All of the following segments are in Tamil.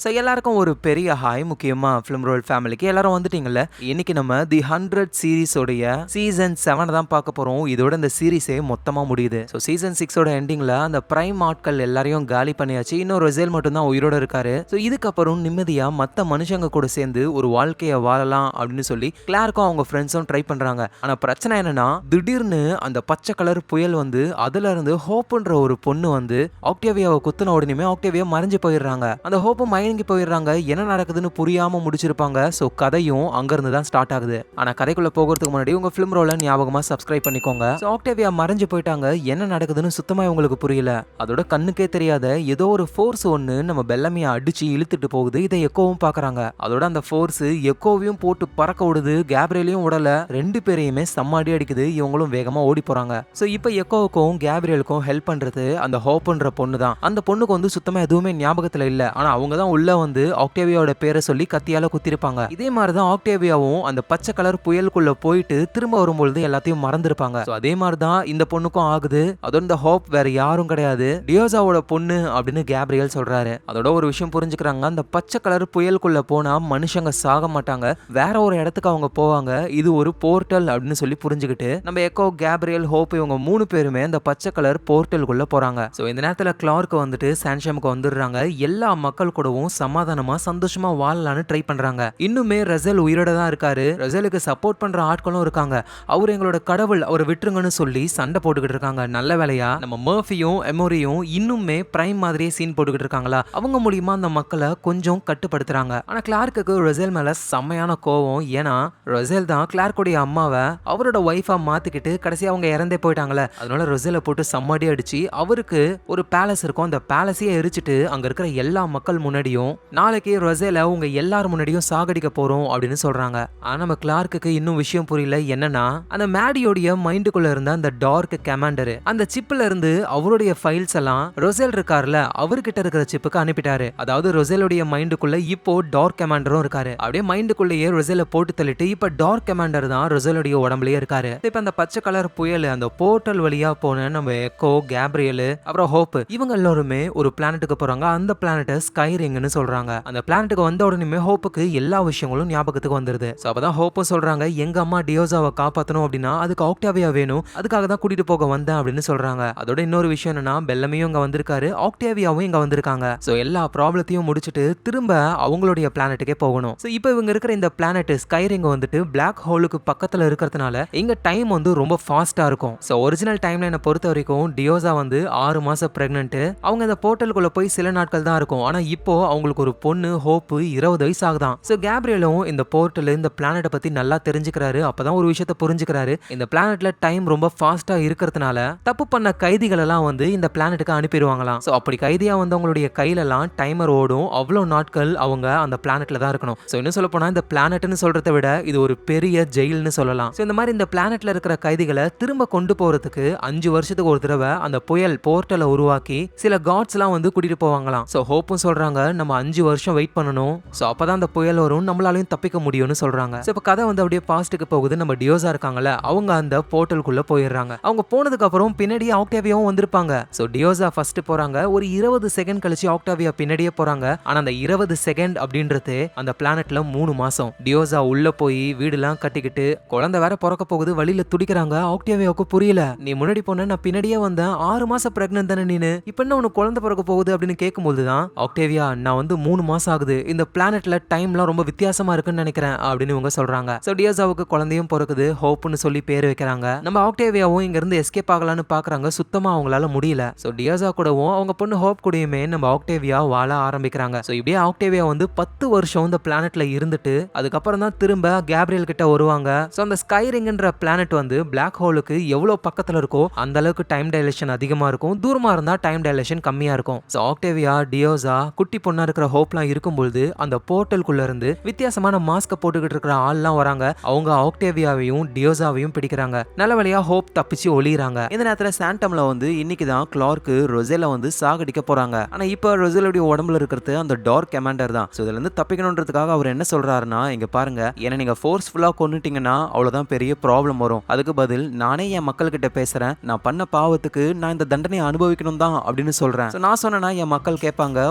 ஸோ எல்லாருக்கும் ஒரு பெரிய ஹாய். முக்கியமா ஃபிலிம் ரோல் ஃபேமிலிக்கு எல்லாரும் வந்துட்டீங்கல்ல. இன்னைக்கு நம்ம தி 100 சீரிஸோடைய சீசன் 7 தான் பார்க்க போறோம். இதோட இந்த சீரிஸே மொத்தமா முடியுது. ஸோ சீசன் 6ஓட எண்டிங்ல அந்த பிரைம் ஆட்கள் எல்லாரையும் காலி பண்ணியாச்சு. இன்னும் ரொசேல் மட்டும் தான் உயிரோட இருக்காரு. ஸோ இதுக்கப்புறம் நிம்மதியா மற்ற மனுஷங்க கூட சேர்ந்து ஒரு வாழ்க்கையை வாழலாம் அப்படின்னு சொல்லி கிளார்க்கும் அவங்க ஃப்ரெண்ட்ஸும் ட்ரை பண்றாங்க. ஆனா பிரச்சனை என்னன்னா, திடீர்னு அந்த பச்சை கலர் புயல் வந்து அதுல இருந்து ஹோப்ன்ற ஒரு பொண்ணு வந்து ஆக்டேவியாவை குத்துன உடனே ஆக்டேவியா மறைஞ்சு போயிடுறாங்க. அந்த ஹோப்பும் மயங்கி போயிடுறாங்க. என்ன நடக்குதுன்னு புரியாம முடிச்சிருப்பாங்க. ஸோ கதையும் அங்கிருந்து தான் ஸ்டார்ட் ஆகுது. ஆனா கதைக்குள்ள போகிறதுக்கு முன்னாடி உங்க ஃபிலிம் ரோல ஞாபகமா சப்ஸ்கிரைப் பண்ணிக்கோங்க. ஸோ ஆக்டேவியா மறைஞ்சு போயிட்டாங்க. என்ன நடக்குதுன்னு சுத்தமா உங்களுக்கு புரியல. அதோட கண்ணுக்கே தெரியாத ஏதோ ஒரு ஃபோர்ஸ் ஒன்னு நம்ம பெல்லமியை அடிச்சு இழுத்துட்டு போகுது. இதை எக்கோவும் பாக்குறாங்க. அதோட அந்த ஃபோர்ஸ் எக்கோவையும் போட்டு பறக்க விடுது. கேப்ரியலையும் உடல ரெண்டு பேரையுமே சம்மாடி அடிக்குது. இவங்களும் வேகமா ஓடி போறாங்க. ஸோ இப்போ எக்கோவுக்கும் கேப்ரியலுக்கும் ஹெல்ப் பண்றது அந்த ஹோப்ன்ற பொண்ணு தான். அந்த பொண்ணுக்கு வந்து சுத்தமா எதுவுமே ஞாபகத்துல இல்ல. ஆனா அவங்க தான் உள்ள வந்து ஆக்டேவியாவோட பேரை சொல்லி கத்தியால குத்திருப்பாங்க. இதே மாதிரிதான் ஆக்டேவியாவும் அந்த பச்சை கலர் புயலுக்குள்ள போயிட்டு திரும்ப வரும்பொழுது எல்லாத்தையும் மறந்துருப்பாங்க. அதே மாதிரிதான் இந்த பொண்ணுக்கும் ஆகுது. அதோட இந்த ஹோப் வேற யாரும் கிடையாது, டியோசாவோட பொண்ணு அப்படின்னு கேப்ரியல் சொல்றாரு. அதோட ஒரு விஷயம் புரிஞ்சுக்கிறாங்க. அந்த பச்சை கலர் புயலுக்குள்ள போனா மனுஷங்க சாக மாட்டாங்க, வேற ஒரு இடத்துக்கு அவங்க போவாங்க. இது ஒரு போர்ட்டல் அப்படின்னு சொல்லி புரிஞ்சுக்கிட்டு நம்ம எக்கோ, கேப்ரியல், ஹோப் இவங்க மூணு பேருமே அந்த பச்சை கலர் போர்ட்டலுக்குள்ள போறாங்க. சோ இந்த நேரத்துல கிளார்க் வந்துட்டு சான்ஷாமுக்கு வந்துடுறாங்க. எல்லா மக்கள் கூடவும் சமாதானமா சந்தோஷமா வாழலான்னு ட்ரை பண்றாங்க. இன்னுமே ரசல் உயிரோட தான் இருக்காரு. ரசலுக்கு சப்போர்ட் பண்ற ஆட்களும் இருக்காங்க. அவர் எங்களோட கடவுள், அவரை விட்டுருங்கன்னு சொல்லி சண்டை போட்டுக்கிட்டு இருக்காங்க. நல்ல வேலையா நம்ம மர்ஃபியும் எமோரியும் இன்னுமே பிரைம் மாதிரியே சீன் போட்டுக்கிட்டு இருக்காங்களா, அவங்க மூலியமா அந்த மக்களை கொஞ்சம் கட்டுப்படுத்துறாங்க. ஆனா கிளார்க்கு ரசல் மேல செம்மையான கோவம். ஏன்னா ரசல் தான் கிளார்க்குடைய அம்மாவை அவரோட ஒய்ஃபா மாத்திக்கிட்டு கடைசியா அவங்க இறந்தே போயிட்டாங்களே. அதனால ரசலை போட்டு சம்மாடி அடிச்சு அவருக்கு ஒரு பேலஸ் இருக்கும், அந்த பேலஸையே எரிச்சிட்டு அங்க இருக்கிற எல்லா மக்கள் முன்னாடியும் நாளைக்கு ரொசேல உங்க எல்லாரும் முன்னாடியும் சாகடிக்க போறோம் அப்படின்னு சொல்றாங்க. ஆனா நம்ம கிளார்க்கு இன்னும் விஷயம் புரியல. என்னன்னா, அந்த மேடியோடைய மைண்டுக்குள்ள இருந்த அந்த டார்க் கமாண்டர் அந்த சிப்ல இருந்து அவருடைய ஃபைல்ஸ் எல்லாம் ரொசேல் இருக்காருல அவர்கிட்ட இருக்கிற சிப்புக்கு அனுப்பிட்டாரு. அதாவது ரொசேலுடைய மைண்டுக்குள்ள இப்போ டார்க் கமாண்டரும் இருக்காரு. அப்படியே மைண்டுக்குள்ளேயே ரொசேல போட்டு தள்ளிட்டு இப்ப டார்க் கமாண்டர் தான் ரொசேலுடைய உடம்புலயே இருக்காரு. இப்ப அந்த பச்சை கலர் புயல் அந்த போர்ட்டல் வழியா போன நம்ம எக்கோ, கேப்ரியல், அப்புறம் ஹோப் இவங்க எல்லாருமே ஒரு பிளானட்டுக்கு போறாங்க. அந்த பிளானட்டை ஸ்கைரிங்னு சொல்றாங்க. அந்த பிளானட்டுக்கு வந்த உடனே ஹோப்புக்கு எல்லா விஷயங்களும் ஞாபகத்துக்கு வந்துருது. சோ அப்பதான் ஹோப்பும் சொல்றாங்க, எங்க அம்மா டியோசாவை காப்பாத்தணும் அப்படின்னா அதுக்கு ஆக்டேவியா வேணும், அதுக்காக தான் கூட்டிட்டு போக வந்தேன் அப்படின்னு சொல்றாங்க. அதோட இன்னொரு விஷயம் என்னன்னா, பெல்லமியும் இங்க வந்திருக்காரு, ஆக்டேவியாவும் இங்க வந்திருக்காங்க. சோ எல்லா ப்ராப்ளத்தையும் முடிச்சிட்டு திரும்ப அவங்களுடைய பிளானட்டுக்கே போகணும். சோ இப்போ இவங்க இருக்கிற இந்த பிளானட் ஸ்கைரிங் வந்துட்டு பிளாக் ஹோலுக்கு பக்கத்துல இருக்கிறதுனால இங்க டைம் வந்து ரொம்ப ஃபாஸ்டா இருக்கும். சோ ஒரிஜினல் டைம் லைனை பொறுத்த வரைக்கும் டியோசா வந்து 6 மாசம் பிரெக்னன்ட். அவங்க இந்த போர்ட்டலுக்குள்ள போய் சில நாட்கள் தான் இருக்கும். ஆனா இப்போ அவங்களுக்கு ஒரு பொண்ணு ஹோப் 20 வயசு ஆகுதான். சோ கேப்ரியலும் இந்த போர்ட்டல், இந்த பிளானட்டை பத்தி நல்லா தெரிஞ்சுக்கிறாரு. அப்பதான் ஒரு விஷயத்தை புரிஞ்சுக்கிறாரு. இந்த பிளானட்ல டைம் ரொம்ப ஃபாஸ்டா இருக்கிறதுனால தப்பு பண்ண கைதிகள் எல்லாம் வந்து இந்த பிளானட்டுக்கு அனுப்பிடுவாங்களாம். சோ அப்படி கைதியா வந்தவங்களுடைய கையில எல்லாம் டைமர் ஓடும். அவ்வளவு நாட்கள் அவங்க அந்த பிளானட்ல தான் இருக்கணும். சோ இன்னும் சொல்ல போனா இந்த பிளானட்னு சொல்றதை விட இது ஒரு பெரிய ஜெயில்னு சொல்லலாம். சோ இந்த மாதிரி இந்த பிளானட்ல இருக்கிற கைதிகளை திரும்ப கொண்டு போறதுக்கு 5 வருஷத்துக்கு ஒரு தடவை அந்த புயல் போர்ட்டலை உருவாக்கி சில காட்ஸ் எல்லாம் வந்து கூட்டிட்டு போவாங்களாம். சோ ஹோப்பும் சொல்றாங்க, நம்ம 5 வருஷம் வெயிட் பண்ணணும். சோ அப்பதான் அந்த புயல் வரும், நம்மளாலையும் தப்பிக்க முடியும்னு சொல்றாங்க. சோ இப்ப கதை வந்து அப்படியே பாஸ்ட்டுக்கு போகுது. நம்ம டியோசா இருக்காங்கல்ல, அவங்க அந்த போர்ட்டலுக்குள்ள போயிடுறாங்க. அவங்க போனதுக்கு அப்புறம் பின்னாடியே ஆக்டேவியாவும் வந்திருப்பாங்க. சோ டியோசா ஃபர்ஸ்ட் போறாங்க. ஒரு 20 செகண்ட் கழிச்சு ஆக்டேவியா பின்னாடியே போறாங்க. ஆனா அந்த 20 செகண்ட் அப்படின்றது அந்த பிளானட்ல 3 மாசம். டியோசா உள்ள போய் வீடுலாம் கட்டிக்கிட்டு குழந்தை வேற பிறக்க போகுது, வழியில துடிக்கிறாங்க. ஆக்டேவியாவுக்கு புரியல, நீ முன்னாடி போன, நான் பின்னாடியே வந்தேன், 6 மாசம் பிரெக்னன்ட் தானே நீனு, இப்ப என்ன உனக்கு குழந்தை பிறக்க போகுது அப்படின்னு கேட்கும்போது தான் ஆக்டேவியா, நான் வந்து 3 மாசம் ஆகுது, இந்த பிளானட்ல டைம்லாம் ரொம்ப வித்தியாசமா இருக்குன்னு நினைக்கிறேன் அப்படின்னு இவங்க சொல்றாங்க. சோ டியோசாவுக்கு குழந்தையும் பிறக்குது, ஹோப்னு சொல்லி பேர் வைக்கிறாங்க. நம்ம ஆக்டேவியாவும் இங்க இருந்து எஸ்கேப் ஆகலான்னு பாக்குறாங்க. சுத்தமா அவங்களால முடியல. சோ டியோசா கூடவும் அவங்க பொண்ணு ஹோப் கூடயுமே நம்ம ஆக்டேவியா வாழ ஆரம்பிக்கிறாங்க. சோ இப்படியே ஆக்டேவியா வந்து 10 வருஷம் இந்த பிளானட்ல இருந்துட்டு அதுக்கப்புறம் தான் திரும்ப கேப்ரியல் கிட்ட வருவாங்க. சோ அந்த ஸ்கைரிங்ன்ற பிளானட் வந்து பிளாக் ஹோலுக்கு எவ்வளவு பக்கத்துல இருக்கோ அந்த அளவுக்கு டைம் டைலேஷன் அதிகமா இருக்கும், தூரமா இருந்தா டைம் டைலேஷன் கம்மியா இருக்கும். சோ ஆக்டேவியா, டியோசா, குட்டி பொண்ணா இருக்கிற ஹோப்லாம் இருக்கும்போது அந்த போர்ட்டலுக்குள்ள இருந்து வித்தியாசமான மாஸ்க போட்டுக்கிட்டு இருக்கிற ஆள்லாம் வராங்க. அவங்க ஆக்டேவியாவையும் டியோசாவையும் பிடிக்கிறாங்க. நல்ல வழியா ஹோப் தப்பிச்சு ஒளியறாங்க. இந்த நேரத்துல சாண்டம்ல வந்து இன்னைக்கு தான் கிளார்க் ரொசேல வந்து சாகடிக்க போறாங்க. ஆனா இப்போ ரொசேலுடைய உடம்புல இருக்கிறது அந்த டார்க் கமாண்டர் தான். சோ இதுல இருந்து தப்பிக்கணும்ன்றதுக்காக அவர் என்ன சொல்றாருன்னா, இங்க பாருங்க, என்ன நீங்க ஃபோர்ஸ்ஃபுல்லா கொன்னுட்டீங்கன்னா அவ்வளவுதான் பெரிய ப்ராப்ளம் வரும். அதுக்கு பதில் நானே என் மக்கள் கிட்ட பேசுறேன், நான் பண்ண பாவத்துக்கு நான் இந்த தண்டனையை அனுபவிக்கணும் தான் அப்படின்னு சொல்றேன். நான் சொன்னா என் மக்கள் கேட்பாங்க,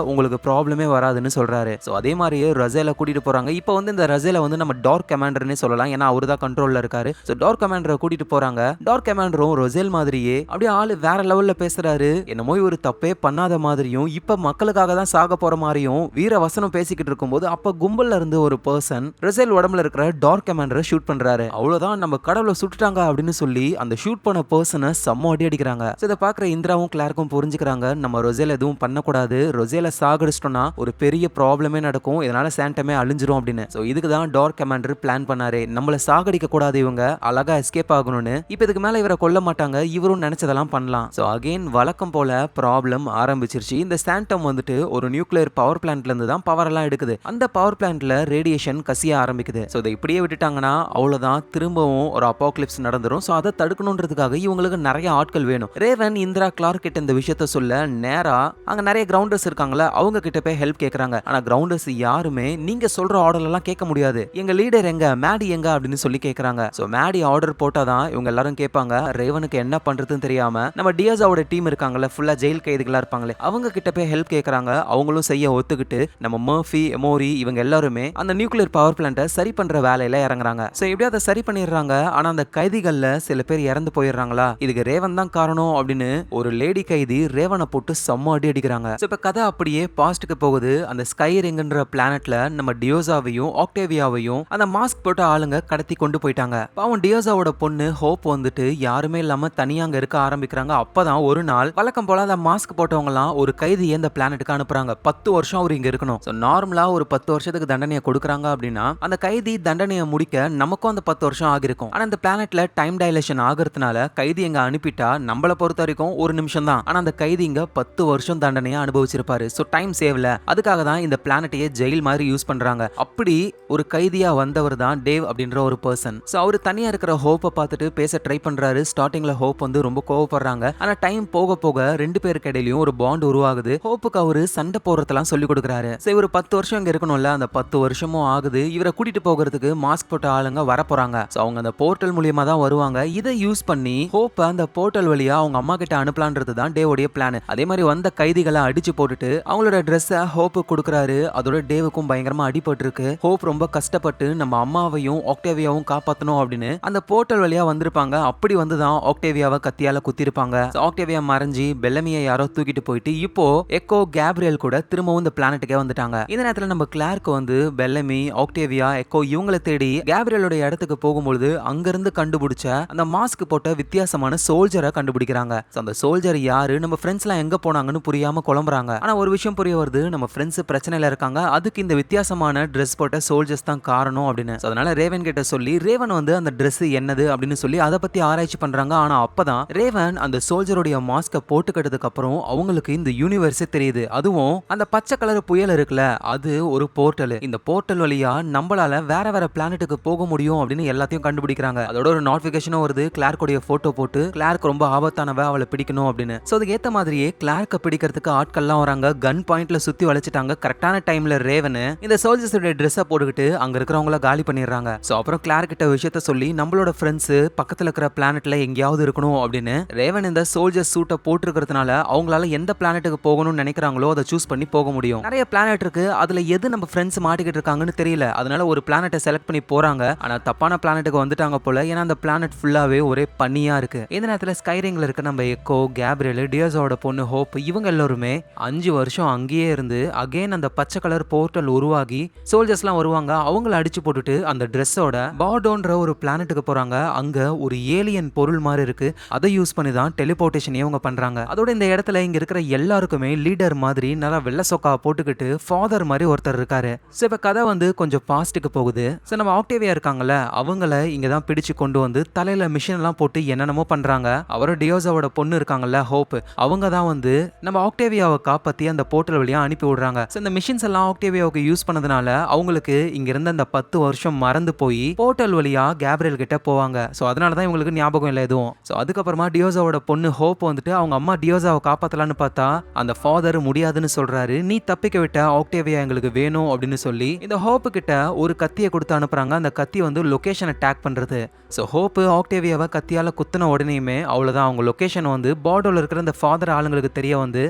உங்களுக்கு ப்ராப்ளமே ப்ராப்ளமே வராதுன்னு சொல்றாரு. சோ அதே மாதிரியே ரசேல கூட்டிட்டு போறாங்க. இப்போ வந்து இந்த ரசேல வந்து நம்ம டார்க் கமாண்டர்னே சொல்லலாம். ஏன்னா அவரு தான் கண்ட்ரோல்ல இருக்காரு. சோ டார்க் கமாண்டரை கூட்டிட்டு போறாங்க. டார்க் கமாண்டரும் ரொசேல் மாதிரியே அப்படியே ஆளு வேற லெவல்ல பேசுறாரு. என்னமோ இவரு தப்பே பண்ணாத மாதிரியும் இப்ப மக்களுக்காக தான் சாக போற மாதிரியும் வீர வசனம் பேசிக்கிட்டு இருக்கும்போது அப்ப கும்பல்ல இருந்து ஒரு பர்சன் ரொசேல் உடம்புல இருக்கிற டார்க் கமாண்டரை ஷூட் பண்றாரு. அவ்வளவுதான், நம்ம கடவுளை சுட்டுட்டாங்க அப்படின்னு சொல்லி அந்த ஷூட் பண்ண பர்சனை செம்ம அடி அடிக்கிறாங்க. இதை பாக்குற இந்திராவும் கிளார்க்கும் புரிஞ்சுக்கிறாங்க, நம்ம ரொசேல் எதுவும் பண்ணக்கூடாது, ரொசேல சாகடிச்சிட்டோம்னா ஒரு பெரிய ப்ராப்ளமே நடக்கும், இதனால சாண்டமே அழிஞ்சிரும் அப்படின்னு. சோ இதுக்கு தான் டார்க் கமாண்டர் பிளான் பண்ணாரு, நம்மள சாகடிக்க கூடாது, இவங்க அழகா எஸ்கேப் ஆகணும்னு. இப்ப இதுக்கு மேல இவரை கொல்ல மாட்டாங்க, இவரும் நினைச்சதெல்லாம் பண்ணலாம். சோ அகைன் வழக்கம் போல ப்ராப்ளம் ஆரம்பிச்சிருச்சு. இந்த சாண்டம் வந்துட்டு ஒரு நியூக்ளியர் பவர் பிளான்ட்ல இருந்து தான் பவர் எல்லாம் எடுக்குது. அந்த பவர் பிளான்ட்ல ரேடியேஷன் கசிய ஆரம்பிக்குது. சோ இதை இப்படியே விட்டுட்டாங்கன்னா அவ்வளவுதான், திரும்பவும் ஒரு அப்பாக்லிப்ஸ் நடந்துரும். சோ அதை தடுக்கணும்ன்றதுக்காக இவங்களுக்கு நிறைய ஆட்கள் வேணும். ரேவன் இந்திரா கிளார்க் கிட்ட இந்த விஷயத்த சொல்ல நேரா அங்க நிறைய கிரவுண்டர்ஸ் இருக்காங்கல்ல, அவங்க கிட்ட போய் ஹெல்ப் கேக்குறாங்க. ஆனா கிரவுண்டர்ஸ் யாருமே நீங்க சொல்ற ஆர்டர் எல்லாம் கேட்க முடியாது, எங்க லீடர் எங்க, மேடி எங்க அப்படின்னு சொல்லி கேக்குறாங்க. சோ மேடி ஆர்டர் போட்டாதான் இவங்க எல்லாரும் கேட்பாங்க. ரேவனுக்கு என்ன பண்றதுன்னு தெரியாம நம்ம டியாஸோட டீம் இருக்காங்கல்ல, ஃபுல்லா ஜெயில் கைதிகளா இருப்பாங்களே, அவங்க கிட்ட போய் ஹெல்ப் கேக்குறாங்க. அவங்களும் செய்ய ஒத்துக்கிட்டு நம்ம மர்ஃபி, எமோரி இவங்க எல்லாருமே அந்த நியூக்ளியர் பவர் பிளான்ட்டை சரி பண்ற வேலையில இறங்குறாங்க. சோ எப்படியும் அதை சரி பண்ணிடுறாங்க. ஆனா அந்த கைதிகள்ல சில பேர் இறந்து போயிடுறாங்களா, இதுக்கு ரேவன் தான் காரணம் அப்படின்னு ஒரு லேடி கைதி ரேவனை போட்டு செம்ம அடி அடிக்கிறாங்க. சோ இப்ப கதை அப்படியே பாஸ்ட்க்கு போகுது. அந்த ஸ்கைரிங்ன்ற பிளானட்ல நம்ம டியோசாவையும் ஆக்டேவியாவையும் அந்த மாஸ்க் போட்ட ஆளுங்க கடத்தி கொண்டு போயிட்டாங்க. பாவம் டியோசாவோட பொண்ணு ஹோப் வந்துட்டு யாருமே இல்லாம தனியா அங்க இருக்க ஆரம்பிக்கிறாங்க. அப்பதான் ஒரு நாள் வழக்கம் போல அந்த மாஸ்க் போட்டவங்கலாம் ஒரு கைதியை இந்த பிளானட்டுக்கு அனுப்புறாங்க. 10 வருஷம் அவர் இங்க இருக்கணும். சோ நார்மலா ஒரு 10 வருஷத்துக்கு தண்டனையை கொடுக்கறாங்க அப்படின்னா அந்த கைதி தண்டனையை முடிக்க நமக்கும் அந்த 10 வருஷம் ஆகிருக்கும். ஆனா இந்த பிளானட்ல டைம் டைலேஷன் ஆகிறதுனால கைதி எங்க அனுப்பிட்டா நம்மள பொறுத்த வரைக்கும் ஒரு நிமிஷம் தான். ஆனா அந்த கைதி இங்க 10 வருஷம் தண்டனையை அனுபவிச்சிருப்பாரு. சோ டைம் சேவ்ல அதுக்காக தான் இந்த பிளானட்டையே ஜெயில் மாதிரி யூஸ் பண்றாங்க. அப்படி ஒரு கைதியா வந்தவர் தான் டேவ் அப்படின்ற ஒரு பர்சன். சோ அவர் தனியா இருக்கிற ஹோப்பை பார்த்துட்டு பேச ட்ரை பண்றாரு. ஸ்டார்டிங்ல ஹோப் வந்து ரொம்ப கோவப்படுறாங்க. ஆனா டைம் போக போக ரெண்டு பேருக்கு இடையிலயும் ஒரு பாண்ட் உருவாகுது. ஹோப்புக்கு அவரு சண்டை போடுறதெல்லாம் சொல்லி கொடுக்குறாரு. சோ இவர் 10 வருஷம் இங்க இருக்கணும்ல, அந்த 10 வருஷமும் ஆகுது. இவரை கூட்டிட்டு போகிறதுக்கு மாஸ்க் போட்ட ஆளுங்க வர போறாங்க. சோ அவங்க அந்த போர்ட்டல் மூலியமா தான் வருவாங்க. இதை யூஸ் பண்ணி ஹோப்பை அந்த போர்ட்டல் வழியா அவங்க அம்மா கிட்ட அனுப்பலான்றது தான் டேவோடைய பிளான். அதே மாதிரி வந்த கைதிகளை அடிச்சு போட்டுட்டு அவங்களோட ட்ரெஸ்ஸை ஹோப்பு கொடுக்குறாரு. அதோட டேவுக்கும் பயங்கரமா அடிபட்டு இருக்கு. ஹோப் ரொம்ப கஷ்டப்பட்டு நம்ம அம்மாவையும் ஆக்டேவியாவும் காப்பாத்தணும் அப்படின்னு அந்த போர்ட்டல் வழியா வந்திருப்பாங்க. அப்படி வந்துதான் ஆக்டேவியாவை கத்தியால குத்திருப்பாங்க. ஆக்டேவியா மறைஞ்சி பெல்லமியை யாரோ தூக்கிட்டு போயிட்டு இப்போ எக்கோ கேப்ரியல் கூட திரும்பவும் இந்த பிளானட்டுக்கே வந்துட்டாங்க. இந்த நேரத்துல நம்ம கிளார்க் வந்து பெல்லமி, ஆக்டேவியா, எக்கோ இவங்களை தேடி கேப்ரியலோட இடத்துக்கு போகும்போது அங்கிருந்து கண்டுபிடிச்ச அந்த மாஸ்க் போட்ட வித்தியாசமான சோல்ஜரை கண்டுபிடிக்கிறாங்க. அந்த சோல்ஜர் யாரு, நம்ம ஃப்ரெண்ட்ஸ் எல்லாம் எங்க போனாங்கன்னு புரியாம குழம்புறாங்க. ஆனா ஒரு விஷயம் புரிய வருது, நம்ம ஃப்ரெண்ட்ஸ் பிரச்சனையில இருக்காங்க, அதுக்கு இந்த வித்தியாசமான ட்ரெஸ் போட்ட சோல்ஜர்ஸ் தான் காரணம் அப்படின்னு. அதனால ரேவன் கிட்ட சொல்லி ரேவன் வந்து அந்த ட்ரெஸ் என்னது அப்படின்னு சொல்லி அதை பத்தி ஆராய்ச்சி பண்றாங்க. ஆனா அப்பதான் ரேவன் அந்த சோல்ஜருடைய மாஸ்க போட்டுக்கிட்டதுக்கு அப்புறம் அவங்களுக்கு இந்த யூனிவர்ஸே தெரியுது. அதுவும் அந்த பச்சை கலர் புயல் இருக்குல்ல, அது ஒரு போர்ட்டல். இந்த போர்ட்டல் வழியா நம்மளால வேற வேற பிளானட்டுக்கு போக முடியும் அப்படின்னு எல்லாத்தையும் கண்டுபிடிக்கிறாங்க. அதோட ஒரு நோட்டிபிகேஷனும் வருது, கிளார்க்கோடைய போட்டோ போட்டு கிளார்க் ரொம்ப ஆபத்தானவ, அவளை பிடிக்கணும் அப்படின்னு. சோ அதுக்கு ஏத்த மாதிரியே கிளார்க்க பிடிக்கிறதுக்கு ஆட்கள்லாம் வராங்க. கன் பாயிண்ட்ல சுத்தி வளைச்சிட்டாங்க. கரெக்டான டைம்ல ரேவன் இந்த சோல்ஜர்ஸோட ட்ரெஸ்ஸை போட்டுக்கிட்டு அங்க இருக்கிறவங்கள காலி பண்ணிடுறாங்க. சோ அப்புறம் கிளார்க் கிட்ட விஷயத்த சொல்லி நம்மளோட ஃப்ரெண்ட்ஸ் பக்கத்துல இருக்கிற பிளானட்ல எங்கேயாவது இருக்கணும் அப்படின்னு ரேவன் இந்த சோல்ஜர் சூட்டை போட்டுருக்கிறதுனால அவங்களால எந்த பிளானட்டுக்கு போகணும்னு நினைக்கிறாங்களோ அதை சூஸ் பண்ணி போக முடியும். நிறைய பிளானட் இருக்கு, அதுல எது நம்ம ஃப்ரெண்ட்ஸ் மாட்டிக்கிட்டு இருக்காங்கன்னு தெரியல. அதனால ஒரு பிளானட்டை செலக்ட் பண்ணி போறாங்க. ஆனா தப்பான பிளானட்டுக்கு வந்துட்டாங்க போல. ஏன்னா அந்த பிளானட் ஃபுல்லாவே ஒரே பனியா இருக்கு. இந்த நேரத்துல ஸ்கைரிங்ல இருக்க நம்ம எக்கோ, கேப்ரியல், டியோஸோட பொண்ணு ஹோப் இவங்க எல்லாருமே 5 வருஷம் அங்கேயே இருந்து அகைன் அந்த பச்சை கலர் போர்ட்டல் உருவாகி சோல்ஜர்ஸ் எல்லாம் வருவாங்க. அவங்கள அடிச்சு போட்டுட்டு அந்த ட்ரெஸ்ஸோட பார்டோன்ற ஒரு பிளானட்டுக்கு போறாங்க. அங்க ஒரு ஏலியன் பொருள் மாதிரி இருக்கு, அதை யூஸ் பண்ணி தான் டெலிபோர்டேஷன் இவங்க பண்றாங்க. அதோட இந்த இடத்துல இங்க இருக்கிற எல்லாருக்குமே லீடர் மாதிரி நல்லா வெள்ள சொக்கா போட்டுக்கிட்டு ஃபாதர் மாதிரி ஒருத்தர் இருக்காரு. சோ இப்ப கதை வந்து கொஞ்சம் பாஸ்ட்டுக்கு போகுது. சோ நம்ம ஆக்டேவியா இருக்காங்கல்ல, அவங்கள இங்க தான் பிடிச்சு கொண்டு வந்து தலையில மிஷின் எல்லாம் போட்டு என்னென்னமோ பண்றாங்க. அவரோட டியோஸாவோட பொண்ணு இருக்காங்கல்ல ஹோப், அவங்க தான் வந்து நம்ம ஆக்டேவியாவை காப்பாத்தி அந்த போர்ட்டல் வழியா அனுப்பி விடுறாங்க. சோ இந்த மிஷின்ஸ் எல்லாம் ஆக்டேவியாவுக்கு யூஸ் பண்ணதுனால அவங்களுக்கு இங்க இருந்த அந்த 10 வருஷம் மறந்து போய் போர்ட்டல் வழியா கேப்ரியல் கிட்ட போவாங்க. சோ அதனாலதான் இவங்களுக்கு ஞாபகம் இல்லை எதுவும். சோ அதுக்கப்புறமா டியோஸாவோட பொண்ணு ஹோப் வந்துட்டு அவங்க அம்மா டியோஸாவை காப்பாத்தலான்னு பார்த்தா அந்த ஃபாதர் முடியாதுன்னு சொல்றாரு. நீ தப்பிக்க விட்ட ஆக்டேவியா எங்களுக்கு வேணும் அப்படின்னு சொல்லி இந்த ஹோப்பு கிட்ட ஒரு கத்தியை கொடுத்து அனுப்புறாங்க. அந்த கத்தி வந்து லொகேஷனை டேக் பண்றது. சோ ஹோப் ஆக்டேவியாவை கத்தியால குத்தின உடனேயுமே அவ்வளவுதான், அவங்க லொகேஷன் வந்து பார்டர்ல இருக்கிற அந்த ஃபாதர் ஆளுங்களுக்கு தெரிய வந்து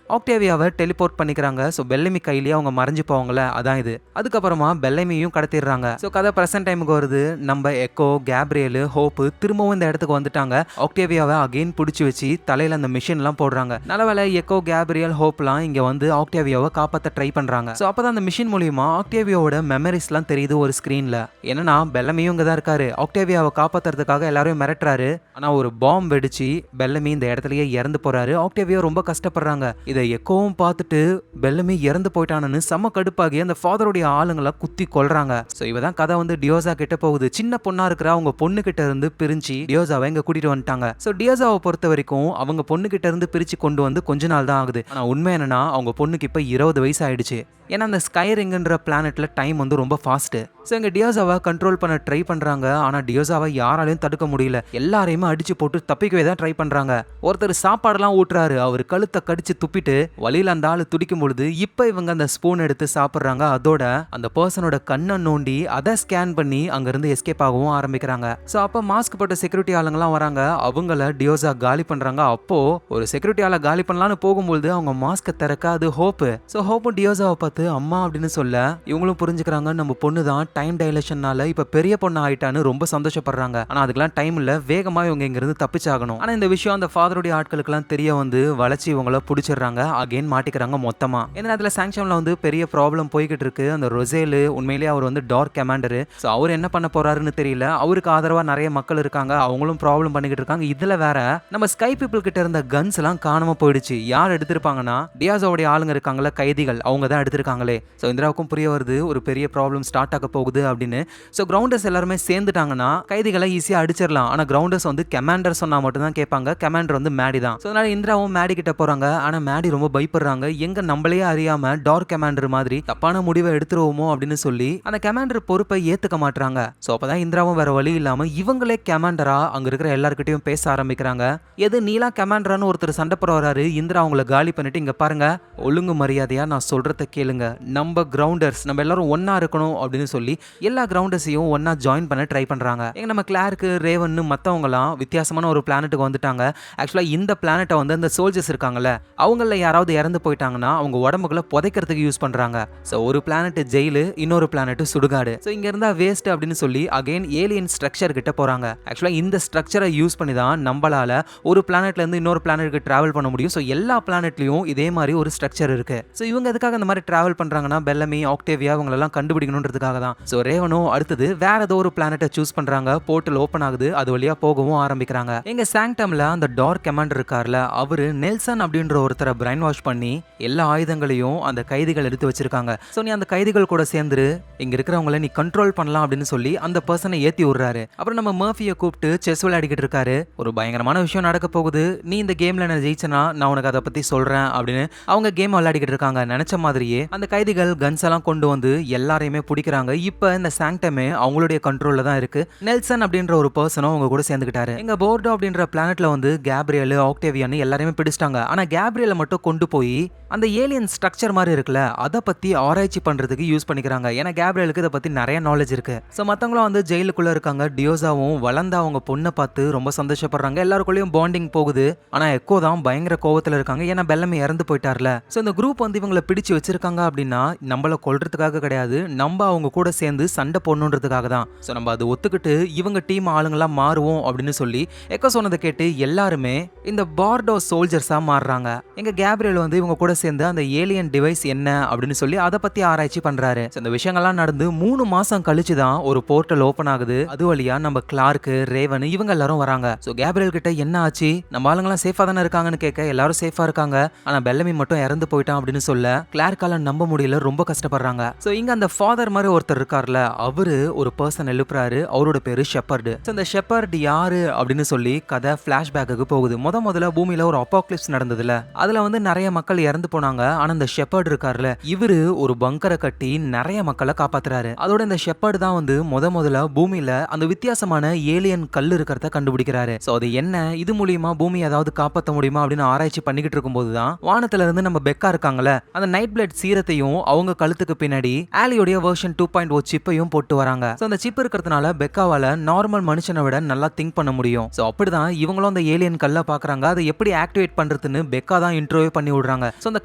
ஆக்டேவியாவை டெலிபோர்ட் பண்ணிக்கிறாங்க. ஸோ பெல்லமி கையிலேயே அவங்க மறைஞ்சு போவாங்கல்ல, அதான் இது. அதுக்கப்புறமா பெல்லமியும் கடத்திடுறாங்க. ஸோ கதை பிரசன்ட் டைமுக்கு வருது. நம்ம எக்கோ, கேப்ரியல், ஹோப் திரும்பவும் இந்த இடத்துக்கு வந்துட்டாங்க. ஆக்டேவியாவை அகைன் பிடிச்சி வச்சு தலையில அந்த மிஷின்லாம் போடுறாங்க. நல்லவேளை எக்கோ, கேப்ரியல், ஹோப்லாம் இங்க வந்து ஆக்டேவியாவை காப்பாற்ற ட்ரை பண்றாங்க. ஸோ அப்பதான் அந்த மிஷின் மூலியமா ஆக்டேவியாவோட மெமரிஸ்லாம் தெரியுது ஒரு ஸ்கிரீன்ல. என்னன்னா பெல்லமியும் இங்க தான் இருக்காரு. ஆக்டேவியாவை காப்பாத்துறதுக்காக எல்லாரையும் மிரட்டுறாரு. ஆனா ஒரு பாம்பு வெடிச்சு பெல்லமி இந்த இடத்துலயே இறந்து போறாரு. ஆக்டேவியா ரொம்ப கஷ்டப்படுறாங்க. இதை எக்கோவும் பார்த்துட்டு பெல்லமி இறந்து போயிட்டானு செம்ம கடுப்பாகி அந்த ஃபாதருடைய ஆளுங்களை குத்தி கொல்றாங்க. ஸோ இவதான் கதை வந்து டியோசா கிட்ட போகுது. சின்ன பொண்ணா இருக்கிற அவங்க பொண்ணு கிட்ட இருந்து பிரிஞ்சு டியோசாவை இங்க கூட்டிட்டு வந்துட்டாங்க. ஸோ டியோசாவை பொறுத்த வரைக்கும் அவங்க பொண்ணு கிட்ட இருந்து பிரிச்சு கொண்டு வந்து கொஞ்ச நாள் தான் ஆகுது. ஆனா உண்மை என்னன்னா அவங்க பொண்ணுக்கு இப்ப 20 வயசு ஆயிடுச்சு. ஏன்னா அந்த ஸ்கைரிங்ன்ற பிளானட்ல டைம் வந்து ரொம்ப ஃபாஸ்ட். ஸோ இங்க டியோசாவை கண்ட்ரோல் பண்ண ட்ரை பண்றாங்க. ஆனா டியோசாவை யாராலையும் தடுக்க முடியல. எல்லாரையுமே அடிச்சு போட்டு தப்பிக்கவே தான் ட்ரை பண்றாங்க. ஒருத்தர் சாப்பாடெல்லாம் ஊட்டுறாரு. அவர் கழுத்தை கடிச்சு துப்பிட்டு வழியில அந்த ஆளு துடிக்கும் பொழுது இப்ப இவங்க அந்த ஸ்பூன் எடுத்து சாப்பிடுறாங்க. அதோட அந்த பர்சனோட கண்ணை நோண்டி அதை ஸ்கேன் பண்ணி அங்கிருந்து எஸ்கேப் ஆகவும் ஆரம்பிக்கிறாங்க. ஸோ அப்ப மாஸ்க் போட்ட செக்யூரிட்டி ஆளுங்கெல்லாம் வராங்க. அவங்கள டியோசா காலி பண்றாங்க. அப்போ ஒரு செக்யூரிட்டி ஆளை காலி பண்ணலான்னு போகும்போது அவங்க மாஸ்கை திறக்க அது ஹோப். ஸோ ஹோப்பும் டியோசாவை பார்த்து அம்மா அப்படின்னு சொல்ல இவங்களும் புரிஞ்சுக்கிறாங்க நம்ம பொண்ணு தான் டைம் டைலேஷன்னால இப்ப பெரிய பொண்ணு ஆயிட்டான்னு ரொம்ப சந்தோஷப்படுறாங்க. ஆனா அதுக்கெல்லாம் டைம் இல்ல. வேகமா இவங்க இங்க இருந்து தப்பிச்சாகணும். ஆனா இந்த விஷயம் அந்த ஃபாதருடைய ஆட்களுக்கு எல்லாம் தெரிய வந்து வளைச்சு இவங்கள புடிச்சிடுறாங்க. அகைன் மாட்டிக்கிறாங்க மொத்தமா. ஏன்னா அதுல சாங்ஷன்ல வந்து பெரிய ப்ராப்ளம் போய்கிட்டு இருக்கு. அந்த ரொசேலு உண்மையிலேயே அவர் வந்து டார்க் கமாண்டரு. ஸோ அவர் என்ன பண்ண போறாருன்னு தெரியல. அவருக்கு ஆதரவா நிறைய மக்கள் இருக்காங்க. அவங்களும் ப்ராப்ளம் பண்ணிக்கிட்டு இருக்காங்க. இதுல வேற நம்ம ஸ்கை பீப்புள் கிட்ட இருந்த கன்ஸ் எல்லாம் காணாம போயிடுச்சு. யார் எடுத்திருப்பாங்கன்னா டியாசோடைய ஆளுங்க இருக்காங்களா, கைதிகள், அவங்க தான் எடுத்திருக்காங்களே. ஸோ இந்திராவுக்கும் புரிய வருது ஒரு பெரிய ப்ராப்ளம் ஸ்டார்ட் ஆக போகுது அப்படின்னு. ஸோ கிரவுண்டர்ஸ் எல்லாருமே சேர்ந்துட்டாங்கன்னா கைதிகளை ஈஸியாக அடிச்சிடலாம். ஆனால் கிரவுண்டர்ஸ் வந்து கமாண்டர் சொன்னா மட்டும் தான் கேட்பாங்க. கமாண்டர் வந்து மேடி தான். ஸோ அதனால இந்திராவும் மேடி கிட்ட போறாங்க. ஆனால் மேடி ரொம்ப பயப்படுறாங்க. எங்க நம்மளே அறியாம டார்க் கமாண்டர் மாதிரி தப்பான முடிவை எடுத்துருவோமோ அப்படின்னு சொல்லி அந்த கமாண்டர் பொறுப்பை ஏத்துக்க மாட்டாங்க. ஸோ அப்பதான் இந்திராவும் வேற வழி இல்லாம இவங்களே கமாண்டரா அங்க இருக்கிற எல்லாருக்கிட்டையும் பேச ஆரம்பிக்கிறாங்க. எது நீலா கமாண்டரான்னு ஒருத்தர் சண்டை போறாரு. இந்திரா அவங்களை காலி பண்ணிட்டு இங்க பாருங்க, ஒழுங்கு மரியாதையா நான் சொல்றத கேளுங்க. நம்ம கிரவுண்டர்ஸ் நம்ம எல்லாரும் ஒன்னா இருக்கணும் அப்படின்னு சொல்லி எல்லா கிரவுண்டர்ஸையும் ஒன்னா ஜாயின் பண்ண ட்ரை பண்றாங்க. எங்க நம்ம கிளார்க்கு, ரேவன் மத்தவங்கலாம் வித்தியாசமான ஒரு பிளானட்டுக்கு வந்துட்டாங்க. ஆக்சுவலா இந்த பிளானட்டை வந்து அந்த சோல்ஜர்ஸ் இருக்காங்கல்ல, அவங்கள யாராவது இறந்து போயிட்டாங்கன்னா அவங்க உடம்புகளை புதைக்கிறதுக்கு யூஸ் பண்றாங்க. ஸோ ஒரு பிளானட் ஜெயிலு, இன்னொரு பிளானட் சுடுகாடு. ஸோ இங்க இருந்தா வேஸ்ட் அப்படின்னு சொல்லி அகைன் ஏலியன் ஸ்ட்ரக்சர் கிட்ட போறாங்க. ஆக்சுவலா இந்த ஸ்ட்ரக்சரை யூஸ் பண்ணி தான் நம்மளால ஒரு பிளானட்ல இருந்து இன்னொரு பிளானட்டுக்கு டிராவல் பண்ண முடியும். ஸோ எல்லா பிளானட்லயும் இதே மாதிரி ஒரு ஸ்ட்ரக்சர் இருக்கு. ஸோ இவங்க எதுக்காக இந்த மாதிரி டிராவல் பண்றாங்கன்னா பெல்லமி, ஆக்டேவியா இவங்களெல்லாம் கண்டுபிடிக்கணுன்றதுக்காக தான். ஸோ ரேவனும் அடுத்தது வேற ஏதோ ஒரு பிளானட்டை சூஸ் பண்றாங்க. போர்ட்டல் ஓப்பன் ஆகுது. அது வழியா போகவும் ஆரம்பிக்கிறாங்க. எங்க சாங்டம்ல அந்த டார்க் கமாண்டர் இருக்கார்ல, அவரு நெல்சன் அப்படின்ற ஒருத்தரை பிரைன் வாஷ் பண்ணி எல்லா ஆயுதங்களையும் அந்த கைதிகள் எடுத்து வச்சிருக்காங்க. ஸோ நீ அந்த கைதிகள் கூட சேர்ந்து இங்க இருக்கிறவங்களை நீ கண்ட்ரோல் பண்ணலாம் அப்படின்னு சொல்லி அந்த பர்சனை ஏத்தி விடுறாரு. அப்புறம் நம்ம மர்ஃபியை கூப்பிட்டு செஸ் விளையாடிக்கிட்டு இருக்காரு. ஒரு பயங்கரமான விஷயம் நடக்க போகுது. நீ இந்த கேம்ல நான் ஜெயிச்சனா நான் உனக்கு அதை பத்தி சொல்றேன் அப்படின்னு அவங்க கேம் விளையாடிக்கிட்டு இருக்காங்க. நினைச்ச மாதிரியே அந்த கைதிகள் கன்ஸ் எல்லாம் கொண்டு வந்து எல்லாரையுமே பிடிக்கிறாங்க. இப்ப இந்த சாங்டமே அவங்களுடைய கண்ட்ரோல்ல தான் இருக்கு. நெல்சன் அப்படின்ற ஒரு பர்சனும் அவங்க கூட சேர்ந்துக்கிட்டாரு. எங்க போர்டோ அப்படின்ற பிளானட்ல வந்து கேப்ரியல், ஆக்டேவியான்னு எல்லாரையுமே பிடிச்சிட்டாங்க. ஆனா கேப்ரியலை மட்டும் கொண்டு போய் அந்த ஏலியன் ஸ்ட்ரக்சர் மாதிரி இருக்குல்ல, அதை பத்தி ஆராய்ச்சி பண்றதுக்கு யூஸ் பண்ணிக்கிறாங்க. ஏன்னா கேப்ரியலுக்கு இதை பத்தி நிறைய நாலேஜ் இருக்கு. ஸோ மற்றவங்களும் வந்து ஜெயிலுக்குள்ள இருக்காங்க. டியோசாவும் வளர்ந்த அவங்க பொண்ணை பார்த்து ரொம்ப சந்தோஷப்படுறாங்க. எல்லாருக்குள்ளேயும் பாண்டிங் போகுது. ஆனா எக்கோ தான் பயங்கர கோவத்துல இருக்காங்க. ஏன்னா பெல்லமி இறந்து போயிட்டார்ல. ஸோ இந்த குரூப் வந்து இவங்களை பிடிச்சு வச்சிருக்காங்க அப்படின்னா நம்மள கொல்றதுக்காக கிடையாது, நம்ம அவங்க கூட சேர்ந்து சண்டை போடணுன்றதுக்காக தான். ஸோ நம்ம அது ஒத்துக்கிட்டு இவங்க டீம் ஆளுங்களா மாறுவோம் அப்படின்னு சொல்லி எக்கோ சொன்னதை கேட்டு எல்லாருமே இந்த பார்டோ சோல்ஜர்ஸா மாறுறாங்க. எங்க கேப்ரியல் வந்து இவங்க கூட சேர்ந்து அந்த ஏலியன் டிவைஸ் என்ன அப்படின்னு சொல்லி அதை பத்தி ஆராய்ச்சி பண்றாரு. இந்த விஷயங்கள்லாம் நடந்து 3 மாசம் கழிச்சு தான் ஒரு போர்ட்டல் ஓபன் ஆகுது. அது வழியா நம்ம கிளார்க்கு, ரேவன் இவங்க எல்லாரும் வராங்க. ஸோ கேப்ரியல் கிட்ட என்ன ஆச்சு, நம்ம ஆளுங்கெல்லாம் சேஃபா தானே இருக்காங்கன்னு கேட்க எல்லாரும் சேஃபா இருக்காங்க. ஆனா பெல்லமி மட்டும் இறந்து போயிட்டான் அப்படின்னு சொல்ல கிளார்க்கால நம்ப முடியல, ரொம்ப கஷ்டப்படுறாங்க. ஸோ இங்க அந்த ஃபாதர் மாதிரி ஒருத்தர் இருக்கார்ல, அவரு ஒரு பர்சன் எழுப்புறாரு. அவரோட பேரு ஷெப்பர்டு. இந்த ஷெப்பர்டு யாரு அப்படின்னு சொல்லி கதை பிளாஷ்பேக்கு போகுது. முதல்ல பூமியில ஒரு அப்பாக்லிப்ஸ் நடந்ததுல, அதுல வந்து நிறைய மக்கள் இறந்து போனாங்க. ஆனா இந்த ஷெப்பர்டு இருக்கார்ல, இவரு ஒரு பங்கரை கட்டி நிறைய மக்களை காப்பாத்துறாரு. அதோட இந்த ஷெப்பர்டு தான் வந்து முதல்ல பூமியில அந்த வித்தியாசமான ஏலியன் கல் இருக்கிறத கண்டுபிடிக்கிறாரு. சோ அது என்ன, இது மூலியமா பூமி ஏதாவது காப்பாற்ற முடியுமா அப்படின்னு ஆராய்ச்சி பண்ணிக்கிட்டு இருக்கும்போது தான் வானத்துல இருந்து நம்ம பெக்கா இருக்காங்கல்ல, அந்த நைட் பிளட் சீரத்தையும் அவங்க கழுத்துக்கு பின்னாடி ஆலியோடைய வெர்ஷன் 2.0 சிப்பையும் போட்டு வராங்க. சோ அந்த சிப் இருக்கிறதுனால பெக்காவால நார்மல் மனுஷனை விட நல்லா திங்க் பண்ண முடியும். சோ அப்படிதான் இவங்களும் அந்த ஏலியன் கல்ல பாக்குறாங்க. அதை எப்படி ஆக்டிவேட் பண்றதுன்னு பெக்கா தான் இன்ட்ரோ ஜீரோவே பண்ணி விடுறாங்க. சோ அந்த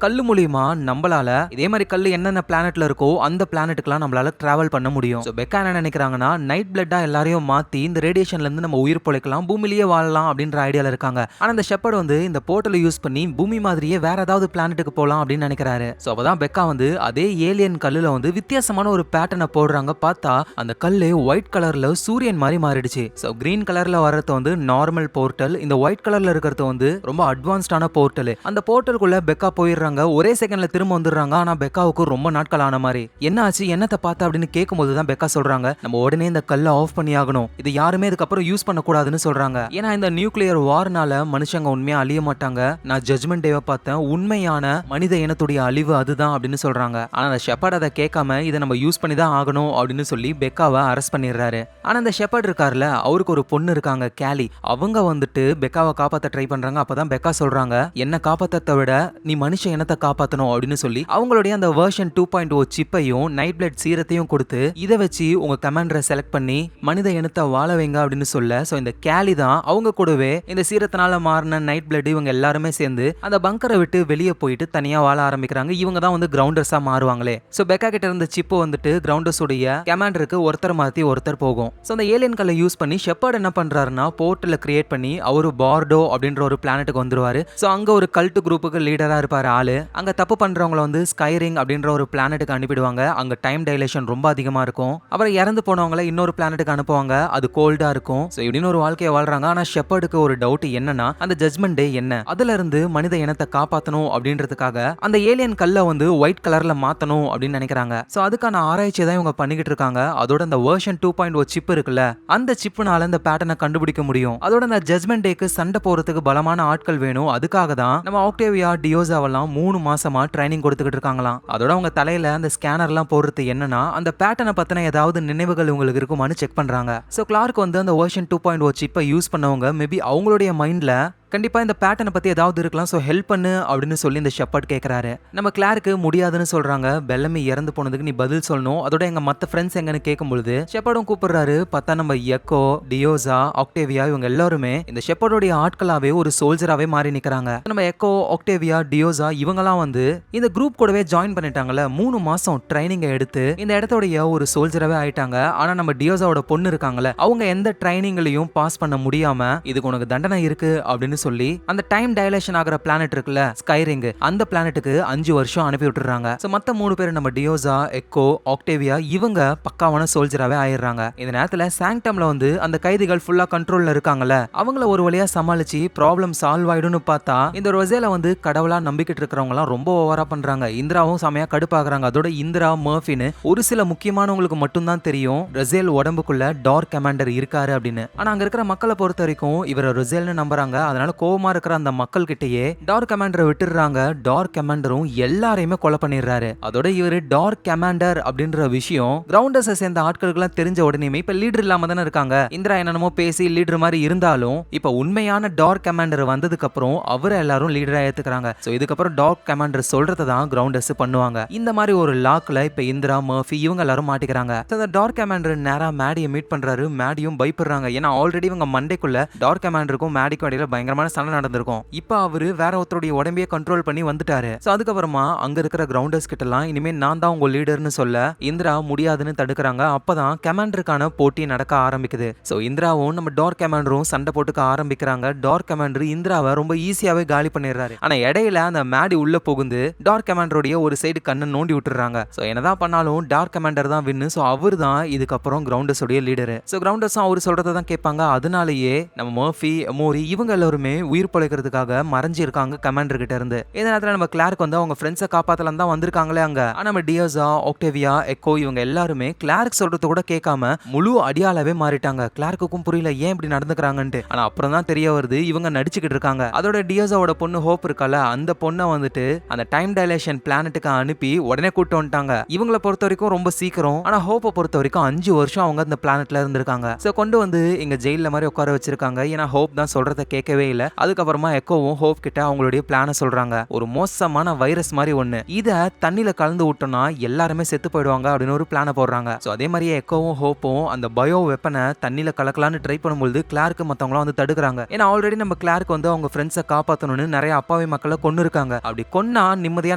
கல்லு மூலியமா நம்மளால இதே மாதிரி கல்லு என்னென்ன பிளானட்ல இருக்கோ அந்த பிளானட்டுக்குலாம் நம்மளால டிராவல் பண்ண முடியும். சோ பெக்கா என்ன நினைக்கிறாங்கன்னா நைட் பிளட்டா எல்லாரையும் மாத்தி இந்த ரேடியேஷன்ல இருந்து நம்ம உயிர் பொழைக்கலாம், பூமியிலேயே வாழலாம் அப்படின்ற ஐடியால இருக்காங்க. ஆனா அந்த ஷெப்பர்ட் வந்து இந்த போர்ட்டலை யூஸ் பண்ணி பூமி மாதிரியே வேற ஏதாவது பிளானட்டுக்கு போலாம் அப்படின்னு நினைக்கிறாரு. சோ அப்பதான் பெக்கா வந்து அதே ஏலியன் கல்லுல வந்து வித்தியாசமான ஒரு பேட்டர்னை போடுறாங்க. பார்த்தா அந்த கல்லு ஒயிட் கலர்ல சூரியன் மாதிரி மாறிடுச்சு. சோ கிரீன் கலர்ல வர்றது வந்து நார்மல் போர்ட்டல், இந்த ஒயிட் கலர்ல இருக்கிறது வந்து ரொம்ப அட்வான்ஸ்டான போர்ட்டல். அந்த போர்ட்டலுக்குள்ள பெக்கா போயிடுறாங்க. ஒரே செகண்ட்ல திரும்ப வந்துடுறாங்க. ஆனா பெக்காவுக்கு ரொம்ப நாட்கள் ஆன மாதிரி. என்ன ஆச்சு, என்னத்தை பார்த்த அப்படின்னு கேட்கும்போது தான் பெக்கா சொல்றாங்க, நம்ம உடனே இந்த கல்லை ஆஃப் பண்ணி ஆகணும், இது யாருமே இதுக்கப்புறம் யூஸ் பண்ண கூடாதுன்னு சொல்றாங்க. ஏன்னா இந்த நியூக்ளியர் வார்னால மனுஷங்க உண்மையா அழிய மாட்டாங்க, நான் ஜட்ஜ்மெண்ட் டேவை பார்த்தேன், உண்மையான மனித இனத்துடைய அழிவு அதுதான் அப்படின்னு சொல்றாங்க. ஆனா அந்த ஷெப்பர்ட் அதை கேட்காம இதை நம்ம யூஸ் பண்ணி தான் ஆகணும் அப்படின்னு சொல்லி பெக்காவை அரெஸ்ட் பண்ணிடுறாரு. ஆனா அந்த ஷெப்பர்ட் இருக்காருல, அவருக்கு ஒரு பொண்ணு இருக்காங்க கேலி, அவங்க வந்துட்டு பெக்காவை காப்பாற்ற ட்ரை பண்றாங்க. அப்பதான் பெக்கா சொல்றாங்க, என்ன காப்பாற்றத்தை விட நீ மனுஷ இனத்தை காப்பாற்றணும் அப்படின்னு சொல்லி அவங்களுடைய அந்த வெர்ஷன் 2.0 சிப்பையும் நைட் பிளட் சீரத்தையும் கொடுத்து இதை வச்சு உங்க கமாண்டரை செலக்ட் பண்ணி மனித இனத்தை வாழ வைங்க அப்படின்னு சொல்ல, சோ இந்த கேலி தான் அவங்க கூடவே இந்த சீரத்தினால மாறின நைட் பிளட் இவங்க எல்லாருமே சேர்ந்து அந்த பங்கரை விட்டு வெளியே போயிட்டு தனியா வாழ ஆரம்பிக்கிறாங்க. இவங்க தான் வந்து கிரவுண்டர்ஸா மாறுவாங்களே. சோ பெக்கா கிட்ட இருந்த சிப்பு வந்துட்டு கிரவுண்டர்ஸ் உடைய கமாண்டருக்கு ஒருத்தர் மாத்தி ஒருத்தர் போகும். சோ அந்த ஏலியன் கல்லை யூஸ் பண்ணி ஷெப்பர்ட் என்ன பண்றாருன்னா போர்ட்டல கிரியேட் பண்ணி அவரு பார்டோ அப்படின்ற ஒரு பிளானட்டுக்கு வந்துருவாரு. சோ அங்க ஒரு கல்ட் குரூப்புக்கு லீடரா இருப்பாரு ஆளு. அங்க தப்பு பண்றவங்கள வந்து ஸ்கைரிங் அப்படின்ற ஒரு பிளானட்டுக்கு அனுப்பிடுவாங்க. அங்க டைம் டைலேஷன் ரொம்ப அதிகமா இருக்கும். அப்புறம் இறந்து போனவங்கள இன்னொரு பிளானட்டுக்கு அனுப்புவாங்க, அது கோல்டா இருக்கும். சோ இப்படின்னு ஒரு வாழ்க்கையை வாழ்றாங்க. ஆனா ஷெப்பர்டுக்கு ஒரு டவுட் என்னன்னா, அந்த ஜட்ஜ்மெண்ட் டே என்ன, அதுல இருந்து மனித இனத்தை காப்பாத்தணும் அப்படின்றதுக்காக அந்த ஏலியன் கல்லை வந்து ஒயிட் கலர்ல மாத்தணும் அப்படின்னு நினைக்கிறாங்க. சோ அதுக்கான ஆராய்ச்சி தான் இவங்க பண்ணிக்கிட்டு இருக்காங்க. அதோட அந்த வெர்ஷன் 2.0 சிப் இருக்குல்ல, அந்த சிப்னால இந்த பேட்டர்னை கண்டுபிடிக்க முடியும். அதோட அந்த ஜட்ஜ்மெண்ட் டேக்கு சண்டை போறதுக்கு பலமான ஆட்கள் வேணும். அதுக்காக தான் நம்ம ஆக்டேவியா டியோசாவெல்லாம் 3 மாசமா ட்ரைனிங் கொடுத்துக்கிட்டு இருக்காங்களாம். அதோட அவங்க தலையில அந்த ஸ்கேனர்லாம் போடுறது என்னன்னா, அந்த பேட்டர்னை பத்தின ஏதாவது நினைவுகள் உங்களுக்கு இருக்குமான்னு செக் பண்றாங்க. சோ கிளார்க் வந்து அந்த வெர்ஷன் 2.0 சிப்பை யூஸ் பண்ணவங்க மேபி அவங்களுடைய மைண்ட்ல கண்டிப்பா இந்த பேட்டர்னை பத்தி ஏதாவது இருக்கலாம், சோ ஹெல்ப் பண்ணு அப்படின்னு சொல்லி இந்த ஷெப்பர்ட் கேட்கறாரு. நம்ம கிளாருக்கு முடியாதுன்னு சொல்றாங்க. பெல்லமி இறந்து போனதுக்கு நீ பதில் சொல்லணும், அதோட எங்க மத்த ஃப்ரெண்ட்ஸ் எங்கன்னு கேட்கும்போது ஷெப்பர்டும் கூப்பிடுறாரு. பார்த்தா நம்ம எக்கோ, டியோசா, ஆக்டேவியா இவங்க எல்லாருமே இந்த ஷெப்பர்டோடைய ஆட்களாவே ஒரு சோல்ஜராவே மாறி நிக்கிறாங்க. நம்ம எக்கோ, ஆக்டேவியா, டியோசா இவங்கலாம் வந்து இந்த குரூப் கூடவே ஜாயின் பண்ணிட்டாங்கல்ல, 3 மாசம் ட்ரைனிங்கை எடுத்து இந்த இடத்தோடைய ஒரு சோல்ஜராவே ஆயிட்டாங்க. ஆனா நம்ம டியோசாவோட பொண்ணு இருக்காங்கல்ல, அவங்க எந்த ட்ரைனிங்லையும் பாஸ் பண்ண முடியாம இதுக்கு உனக்கு தண்டனை இருக்கு அப்படின்னு சொல்லி அந்த டைம் டைலேஷன் ஆகிற பிளானட் இருக்குல்ல ஸ்கைரிங், அந்த பிளானட்டுக்கு 5 வருஷம் அனுப்பி விட்டுறாங்க. சோ மத்த 3 பேர் நம்ம டியோசா, எக்கோ, ஆக்டேவியா இவங்க பக்காவான சோல்ஜராவே ஆயிடுறாங்க. இந்த நேரத்துல சாங்டம்ல வந்து அந்த கைதிகள் ஃபுல்லா கண்ட்ரோல்ல இருக்காங்கல்ல, அவங்கள ஒரு வழியா சமாளிச்சு ப்ராப்ளம் சால்வ் ஆயிடும்னு பார்த்தா இந்த ரொசேல வந்து கடவுளா நம்பிக்கிட்டு இருக்கிறவங்க எல்லாம் ரொம்ப ஓவரா பண்றாங்க. இந்திராவும் செமையா கடுப்பாக்குறாங்க. அதோட இந்திரா, மர்ஃபின்னு ஒரு சில முக்கியமானவங்களுக்கு மட்டும் தான் தெரியும் ரொசேல் உடம்புக்குள்ள டார்க் கமாண்டர் இருக்காரு அப்படின்னு. ஆனா அங்க இருக்கிற மக்களை பொறுத்த வரைக்கும் இவரை ரொசேல்னு நம்புறாங்க. அதனால கோவமா இருக்கிற அந்த மக்கள் கிட்டயே டார்க் கமாண்டரை விட்டுறாங்க. டார்க் கமாண்டரும் எல்லாரையுமே கொலை பண்ணிடுறாரு. அதோட இவரு டார்க் கமாண்டர் அப்படின்ற விஷயம் கிரவுண்டர்ஸை சேர்ந்த ஆட்களுக்கு தெரிஞ்ச உடனே இப்ப லீடர் இல்லாம தானே இருக்காங்க. இந்திரா என்னமோ பேசி லீடர் மாதிரி இருந்தாலும் இப்ப உண்மையான டார்க் கமாண்டர் வந்ததுக்கு அப்புறம் அவரை எல்லாரும் லீடரா ஏத்துக்கிறாங்க. சோ இதுக்கப்புறம் டார்க் கமாண்டர் சொல்றதை தான் கிரவுண்டர்ஸ் பண்ணுவாங்க. இந்த மாதிரி ஒரு லாக்ல இப்ப இந்திரா, மர்ஃபி இவங்க எல்லாரும் மாட்டிக்கிறாங்க. அந்த டார்க் கமாண்டர் நேரா மேடியை மீட் பண்றாரு. மேடியும் பயப்படுறாங்க. ஏன்னா ஆல்ரெடி இவங்க மண்டைக்குள்ள டார்க் கமாண்டருக்கும் மேடிக்கும் இடையில பயங்கரமான சண்டை நடந்திருக்கும். இப்ப அவரு வேற ஒருத்தருடைய உடம்பையே கண்ட்ரோல் பண்ணி வந்துட்டாரு. சோ அதுக்கப்புறமா அங்க இருக்கிற கிரவுண்டர்ஸ் கிட்ட எல்லாம் இனிமே நான் தான் உங்க லீடர்னு சொல்ல இந்திரா முடியாதுன்னு தடுக்கிறாங்க. அப்பதான் கமாண்டருக்கான போட்டி நடக்க ஆரம்பிக்குது. சோ இந்திராவும் நம்ம டார்க் கமாண்டரும் சண்டை போட்டுக்க ஆரம்பிக்கிறாங்க. டார்க் கமாண்டர் இந்திராவை ரொம்ப ஈஸியாவே காலி பண்ணிடுறாரு. ஆனா இடையில அந்த மேடி உள்ள புகுந்து டார்க் கமாண்டருடைய ஒரு சைடு கண்ணை நோண்டி விட்டுறாங்க. சோ என்னதான் பண்ணாலும் டார்க் கமாண்டர் தான் வின்னு. சோ அவர் தான் இதுக்கப்புறம் கிரவுண்டர்ஸ் உடைய லீடர். சோ கிரவுண்டர்ஸ் அவர் சொல்றதை தான் கேட்பாங்க. அதனாலேயே நம்ம மர்ஃபி, மோரி இவங்க எல்லாருமே உயிர் பிழைக்கிறதுக்காக மறைஞ்சு இருக்காங்க கமாண்டர் கிட்ட இருந்து. இந்த நேரத்துல நம்ம கிளார்க் வந்து அவங்க ஃப்ரெண்ட்ஸை காப்பாத்தலாம் தான் வந்திருக்காங்களே அங்க. ஆனா நம்ம டியோசா, ஆக்டேவியா, எக்கோ இவங்க எல்லாருமே கிளார்க் சொல்றது கூட கேட்காம முழு அடியாளாவே மாறிட்டாங்க. கிளார்க்குக்கும் புரியல ஏன் இப்படி நடந்துக்கிறாங்கன்ட்டு. ஆனா அப்புறம் தான் தெரிய வருது இவங்க நடிச்சுக்கிட்டு இருக்காங்க. அதோட டியோசாவோட பொண்ணு ஹோப் இருக்கல, அந்த பொண்ணை வந்துட்டு அந்த டைம் டைலேஷன் பிளானட்டுக்கு அனுப்பி உடனே கூட்டு வந்துட்டாங்க. இவங்களை பொறுத்த வரைக்கும் ரொம்ப சீக்கிரம். ஆனா ஹோப்பை பொறுத்த வரைக்கும் 5 வருஷம் அவங்க அந்த பிளானட்ல இருந்திருக்காங்க. சோ கொண்டு வந்து இங்க ஜெயில மாதிரி உட்கார வச்சிருக்காங்க. ஏன்னா ஹோப் தான் சொல்றதை கேட்கவே தெரியல. அதுக்கப்புறமா எக்கோவும் ஹோப் கிட்ட அவங்களுடைய பிளான சொல்றாங்க. ஒரு மோசமான வைரஸ் மாதிரி ஒண்ணு, இத தண்ணில கலந்து விட்டோம்னா எல்லாருமே செத்து போயிடுவாங்க அப்படின்னு ஒரு பிளான போடுறாங்க. சோ அதே மாதிரியே எக்கோவும் ஹோப்பும் அந்த பயோ வெப்பனை தண்ணில கலக்கலான்னு ட்ரை பண்ணும்போது கிளார்க் மத்தவங்களாம் வந்து தடுக்கிறாங்க. ஏன்னா ஆல்ரெடி நம்ம கிளார்க் வந்து அவங்க ஃப்ரெண்ட்ஸை காப்பாற்றணும்னு நிறைய அப்பாவி மக்களை கொன்னு இருக்காங்க. அப்படி கொன்னா நிம்மதியா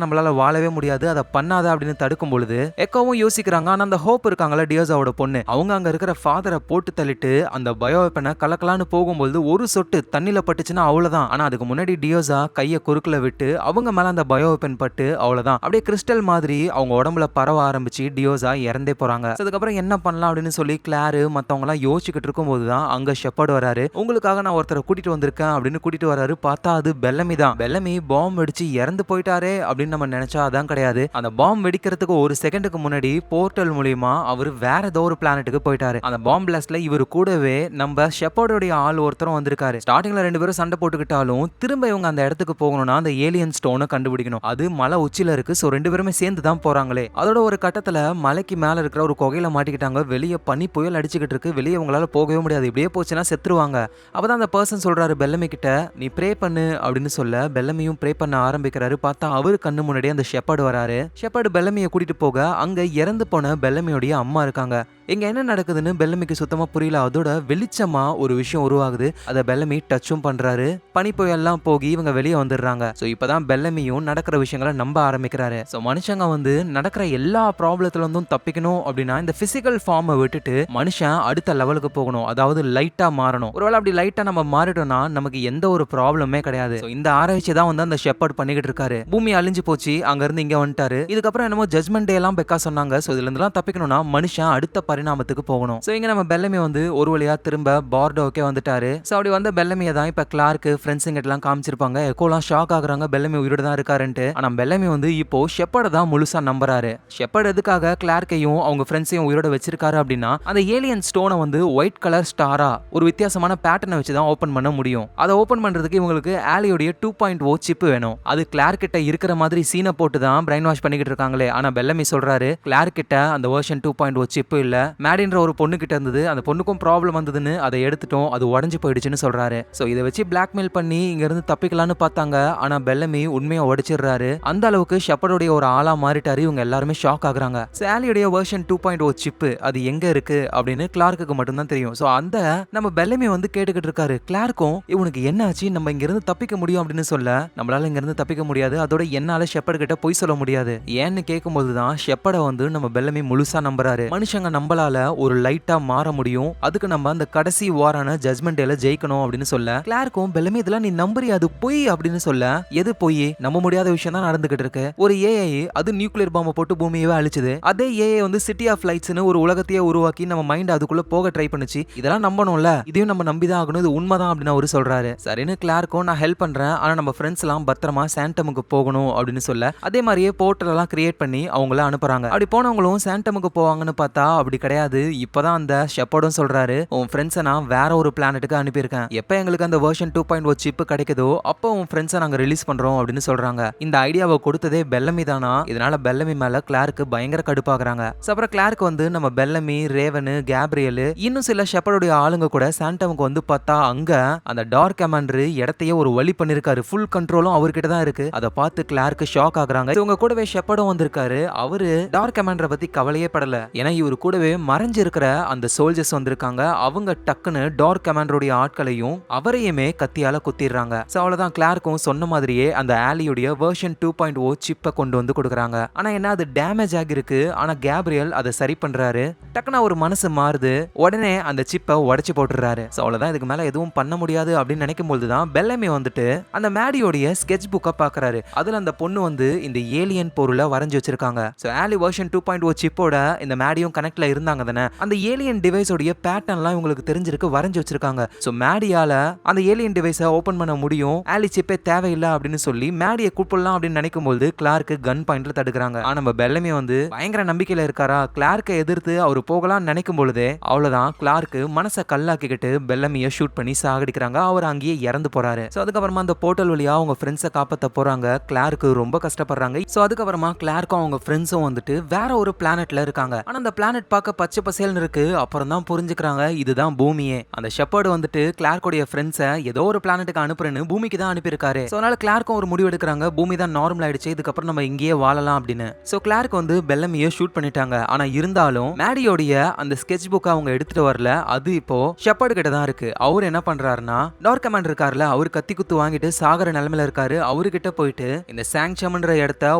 நம்மளால வாழவே முடியாது, அதை பண்ணாத அப்படின்னு தடுக்கும் பொழுது எக்கோவும் யோசிக்கிறாங்க. ஆனா அந்த ஹோப் இருக்காங்கல்ல, டியோசாவோட பொண்ணு, அவங்க அங்க இருக்கிற ஃபாதரை போட்டு தள்ளிட்டு அந்த பயோ வெப்பனை கலக்கலான்னு போகும்போது ஒரு சொட்டு தண்ணில பட்டுச்சுன்னா அவ்வளவுதான். ஆனா அதுக்கு முன்னாடி டியோசா கையை குறுக்குல விட்டு அவங்க மேல அந்த பயோ வெப்பன் பட்டு அவ்வளவுதான், அப்படியே கிறிஸ்டல் மாதிரி அவங்க உடம்புல பரவ ஆரம்பிச்சு டியோசா இறந்தே போறாங்க. அதுக்கப்புறம் என்ன பண்ணலாம் அப்படின்னு சொல்லி கிளாரு மத்தவங்க எல்லாம் யோசிச்சுக்கிட்டு இருக்கும் போதுதான் அங்க ஷெப்பர்ட் வராரு. உங்களுக்காக நான் ஒருத்தரை கூட்டிட்டு வந்திருக்கேன் அப்படின்னு கூட்டிட்டு வராரு. பார்த்தா அது பெல்லமி தான். பெல்லமி பாம்பு வெடிச்சு இறந்து போயிட்டாரே அப்படின்னு நம்ம நினைச்சா அதான் கிடையாது. அந்த பாம்பு வெடிக்கிறதுக்கு ஒரு செகண்டுக்கு முன்னாடி போர்ட்டல் மூலியமா அவர் வேற ஏதோ ஒரு பிளானட்டுக்கு போயிட்டாரு. அந்த பாம்பு பிளாஸ்ட்ல இவர் கூடவே நம்ம ஷெப்பர்டோட ஆள் ஒருத்தரும் வந்திருக்காரு. ஸ்டார்டிங்ல 2 பேரும் சண்டை போட்டுக்கிட்டாலும் திரும்ப இவங்க அந்த இடத்துக்கு போகணும்னா அந்த ஏலியன் ஸ்டோனை கண்டுபிடிக்கணும். அது மலை உச்சில இருக்கு. சோ 2 பேருமே சேர்ந்து தான் போறாங்களே. அதோட ஒரு கட்டத்துல மலைக்கு மேல இருக்கிற ஒரு குகையில மாட்டிக்கிட்டாங்க. வெளியே பனி புயல் அடிச்சுக்கிட்டு இருக்கு. வெளியே உங்களால போகவே முடியாது. இப்படியே போச்சுன்னா செத்துருவாங்க. அப்பதான் அந்த பர்சன் சொல்றாரு பெல்லமி கிட்ட, நீ ப்ரே பண்ணு அப்படின்னு சொல்ல பெல்லமியும் ப்ரே பண்ண ஆரம்பிக்கிறாரு. பார்த்தா அவரு கண்ணு முன்னாடி அந்த ஷெப்பர்ட் வராரு. ஷெப்பர்ட் பெல்லமியை கூட்டிட்டு போக அங்க இறந்து போன பெல்லமியோடைய அம்மா இருக்காங்க. இங்க என்ன நடக்குதுன்னு பெல்லமிக்கு சுத்தமா புரியல. அதோட வெளிச்சமா ஒரு விஷயம் உருவாகுது. அதை பெல்லமி டச்சும் பண்றாரு. பனி புயல்லாம் போகி இவங்க வெளியே வந்துடுறாங்க. சோ இப்பதான் பெல்லமியும் நடக்கிற விஷயங்களை நம்ப ஆரம்பிக்கிறாரு. சோ மனுஷங்க வந்து நடக்கிற எல்லா ப்ராப்ளத்துல இருந்தும் தப்பிக்கணும் அப்படின்னா இந்த பிசிக்கல் ஃபார்மை விட்டுட்டு மனுஷன் அடுத்த லெவலுக்கு போகணும். அதாவது லைட்டா மாறணும். ஒருவேளை அப்படி லைட்டா நம்ம மாறிட்டோம்னா நமக்கு எந்த ஒரு ப்ராப்ளமே கிடையாது. இந்த ஆராய்ச்சி தான் வந்து அந்த ஷெப்பர்ட் பண்ணிக்கிட்டு இருக்காரு. பூமி அழிஞ்சு போச்சு, அங்க இருந்து இங்க வந்துட்டாரு. இதுக்கப்புறம் என்னமோ ஜட்மெண்ட் டே எல்லாம் பெக்கா சொன்னாங்க. சோ இதுல இருந்தெல்லாம் தப்பிக்கணும்னா மனுஷன் அடுத்த பரிணாமத்துக்கு போகணும். சோ இங்க நம்ம பெல்லமி வந்து ஒரு வழியா திரும்ப பார்டோக்கே வந்துட்டாரு. சோ அப்படி வந்த பெல்லமியை தான் இப்ப கிளார்க் ஃப்ரெண்ட்ஸுங்க எல்லாம் காமிச்சிருப்பாங்க. எக்கோலாம் ஷாக் ஆகுறாங்க பெல்லமி உயிரோட தான் இருக்காருன்ட்டு. ஆனா பெல்லமி வந்து இப்போ ஷெப்பர்ட தான் முழுசா நம்புறாரு. ஷெப்பர்ட் எதுக்காக கிளார்க்கையும் அவங்க ஃப்ரெண்ட்ஸையும் உயிரோட வச்சிருக்காரு அப்படின்னா அந்த ஏலியன் ஸ்டோனை வந்து ஒயிட் கலர் ஸ்டாரா ஒரு வித்தியாசமான பேட்டர்னை வச்சு தான் ஓபன் பண்ண முடியும். அதை ஓபன் பண்றதுக்கு இவங்களுக்கு ஆலியோடைய 2.0 சிப் வேணும். அது கிளார்க் கிட்ட இருக்கிற மாதிரி சீனை போட்டு தான் பிரைன் வாஷ் பண்ணிக்கிட்டு இருக்காங்களே. ஆனா பெல்லமி சொல்றாரு கிளார்க் கிட்ட அந்த வெர்ஷன் 2.0 சிப் இல்ல, மேடின்ற ஒரு பொண்ணு கிட்ட இருந்தது. அந்த பொண்ணுக்கும் ப்ராப்ளம் வந்ததுன்னு அதை எடுத்துட்டோம், அது உடஞ்சு போயிடுச்சுன்னு சொல்றாரு. சோ இதை வச்சு பிளாக்மெயில் பண்ணி இங்க இருந்து தப்பிக்கலாம்னு பார்த்தாங்க. ஆனா பெல்லமி உண்மையை உடைச்சிடுறாரு. அந்த அளவுக்கு ஷெப்பர்டோடைய ஒரு ஆளா மாறிட்டாரு. இவங்க எல்லாருமே ஷாக் ஆகுறாங்க. சாலியோடைய வெர்ஷன் 2.0 சிப் அது எங்க இருக்கு அப்படின்னு கிளார்க்கு மட்டும் தான் தெரியும். சோ அந்த நம்ம பெல்லமி வந்து கேட்டுக்கிட்டு இருக்காரு. கிளார்க்கும் இவனுக்கு என்ன ஆச்சு, நம்ம இங்க இருந்து தப்பிக்க முடியும் அப்படின்னு சொல்ல, நம்மளால இங்க இருந்து தப்பிக்க முடியாது, அதோட என்னால ஷெப்பர்ட் கிட்ட போய் சொல்ல முடியாது ஏன்னு கேட்கும்போது தான் ஷெப்பர்ட வந்து நம்ம பெல்லமி முழுசா நம்புறாரு. மனுஷங்க நம்மளால ஒரு லைட்டா மாற முடியும், அதுக்கு நம்ம அந்த கடைசி வாரான ஜட்மெண்ட் டேல ஜெயிக்கணும் அப்படின்னு சொல்ல, கிளார்க்கும் பெல்லமி இதெல்லாம் நீ நம்புறியா, அது பொய் அப்படின்னு சொல்ல, எது பொய், நம்ப முடியாத விஷயம் தான் நடந்துகிட்டு இருக்கு. ஒரு ஏஐ அது நியூக்ளியர் பாம்பை போட்டு பூமியவே அழிச்சுது. அதே ஏஐ வந்து சிட்டி ஆஃப் லைட்ஸ்னு ஒரு உலகத்தையே உருவாக்கி நம்ம மைண்ட் அதுக்குள்ள போக ட்ரை பண்ணுச்சு. இதெல்லாம் நம்பணும்ல, இதையும் நம்ம நம்பிதான் ஆகணும், இது உண்மைதான் அப்படின்னு அவரு சொல்றாரு. சரின்னு கிளார்க்கும் நான் ஹெல்ப் பண்றேன், ஆனா நம்ம ஃப்ரெண்ட்ஸ் எல்லாம் பத்திரமா சாண்டமுக்கு போகணும் அப்படின்னு சொல்ல, அதே மாதிரியே போர்ட்டல் எல்லாம் கிரியேட் பண்ணி அவங்கள அனுப்புறாங்க. அப்படி போனவங்களும் சாண்டமுக்கு போவாங்கன்னு பார்த்தா அப்படி கிடையாது. இப்பதான் அந்த ஷெப்பர்டும் சொல்றாரு, உன் ஃப்ரெண்ட்ஸை நான் வேற ஒரு பிளானட்டுக்கு அனுப்பியிருக்கேன், எப்ப எங்களுக்கு அந்த வெர்ஷன் 2.0 சிப் கிடைக்குதோ அப்போ உன் ஃப்ரெண்ட்ஸை நாங்க ரிலீஸ் பண்றோம் அப்படின்னு சொல்றாங்க. இந்த ஐடியாவை கொடுத்ததே பெல்லமி தானா. இதனால பெல்லமி மேல கிளார்க்கு பயங்கர கடுப்பாக்குறாங்க. அப்புறம் கிளார்க் வந்து நம்ம பெல்லமி, ரேவனு, கேப்ரியல் இன்னும் சில ஷெப்பர்டோட ஆளுங்க கூட சாண்டமுக்கு வந்து பார்த்தா அங்க அந்த டார்க் கமாண்டர் இடத்தையே ஒரு வழி பண்ணிருக்காரு. ஃபுல் கண்ட்ரோலும் அவர்கிட்ட தான் இருக்கு. அதை பார்த்து கிளார்க் ஷாக் ஆகுறாங்க. இவங்க கூடவே ஷெப்பர்டும் வந்திருக்காரு. அவரு டார்க் கமாண்டரை பத்தி கவலையே படல. ஏன்னா இவரு கூடவே மறைஞ்சு இருக்கிற அந்த சோல்ஜர்ஸ் வந்திருக்காங்க. அவங்க டக்குன்னு டார்க் கமாண்டருடைய ஆட்களையும் அவரையுமே கத்தியால குத்திடுறாங்க. சோ அவ்வளவுதான், கிளார்க்கும் சொன்ன மாதிரியே அந்த ஆலியுடைய வெர்ஷன் 2.0 சிப்பை கொண்டு வந்து கொடுக்குறாங்க. ஆனா என்ன, அது டேமேஜ் ஆகிருக்கு. ஆனா கேப்ரியல் அதை சரி பண்றாரு. டக்குனா ஒரு மனசு மாறுது, உடனே அந்த சிப்பை உடைச்சு போட்டுறாரு. சோ அவ்வளவுதான், இதுக்கு மேல எதுவும் பண்ண முடியாது அப்படின்னு நினைக்கும் போதுதான் பெல்லமி வந்துட்டு அந்த மேடியோடைய ஸ்கெட்ச் புக்கை பாக்குறாரு. அதுல அந்த பொண்ணு வந்து இந்த ஏலியன் பொருளை வரைஞ்சு வச்சிருக்காங்க. சோ ஆலி வெர்ஷன் 2.0 சிப்போட இந்த மேடியும் கனெக்ட்ல இருந்தாங்க தானே, அந்த ஏலியன் டிவைஸோடைய பேட்டர்ன்லாம் இவங்களுக்கு தெரிஞ்சிருக்கு, வரைஞ்சு வச்சிருக்காங்க. சோ மேடியால அந்த ஏலியன் டிவைஸை ஓபன் பண்ண முடியும், ஆலி சிப்பே தேவையில்லை அப்படின்னு சொல்லி மேடியை கூப்பிடலாம் அப்படின்னு நினைக்கும் போது கிளார்க்கு கன் பாயிண்ட்ல தடுக்கிறாங்க. ஆனா நம்ம பெல்லமி வந்து பயங்கர நம்பிக்கையில இருக்காரா, கிளார்க்கை எதிர்த்து அவர் போகலாம் நினைக்கும் பொழுதே அவ்வளவுதான், கிளார்க்கு மனசை கல்லாக்கிக்கிட்டு பெல்லமியை ஷூட் பண்ணி சாகடிக்கிறாங்க. அவர் அங்கேயே இறந்து போறாரு. சோ அதுக்கப்புறமா அந்த போர்ட்டல் வழியா அவங்க ஃப்ரெண்ட்ஸை காப்பாத்த போறாங்க. கிளார்க்கு ரொம்ப கஷ்டப்படுறாங்க. சோ அதுக்கப்புறமா கிளார்க்கும் அவங்க ஃப்ரெண்ட்ஸும் வந்துட்டு வேற ஒரு பிளானட்ல இருக்காங்க. ஆனா அந்த பிளானட் பார்க்க பார்க்க பச்சை பசேல்னு இருக்கு. அப்புறம் தான் புரிஞ்சுக்கிறாங்க இதுதான் பூமியே. அந்த ஷெப்பர்டு வந்துட்டு கிளார்க்கோடைய ஃப்ரெண்ட்ஸை ஏதோ ஒரு பிளானட்டுக்கு அனுப்புறேன்னு பூமிக்கு தான் அனுப்பியிருக்காரு. ஸோ அதனால கிளார்க்கும் ஒரு முடிவு எடுக்கிறாங்க, பூமி தான் நார்மல் ஆயிடுச்சு, இதுக்கப்புறம் நம்ம இங்கேயே வாழலாம் அப்படின்னு. ஸோ கிளார்க் வந்து பெல்லமியை ஷூட் பண்ணிட்டாங்க. ஆனா இருந்தாலும் மேடியோடைய அந்த ஸ்கெட்ச் புக்கை அவங்க எடுத்துட்டு வரல. அது இப்போ ஷெப்பர்டு கிட்ட தான் இருக்கு. அவர் என்ன பண்றாருன்னா, டார்க் கமாண்டர் இருக்காருல, அவர் கத்தி குத்து வாங்கிட்டு சாகர நிலைமையில இருக்காரு. அவர்கிட்ட போயிட்டு இந்த சாங்சம்ன்ற இடத்த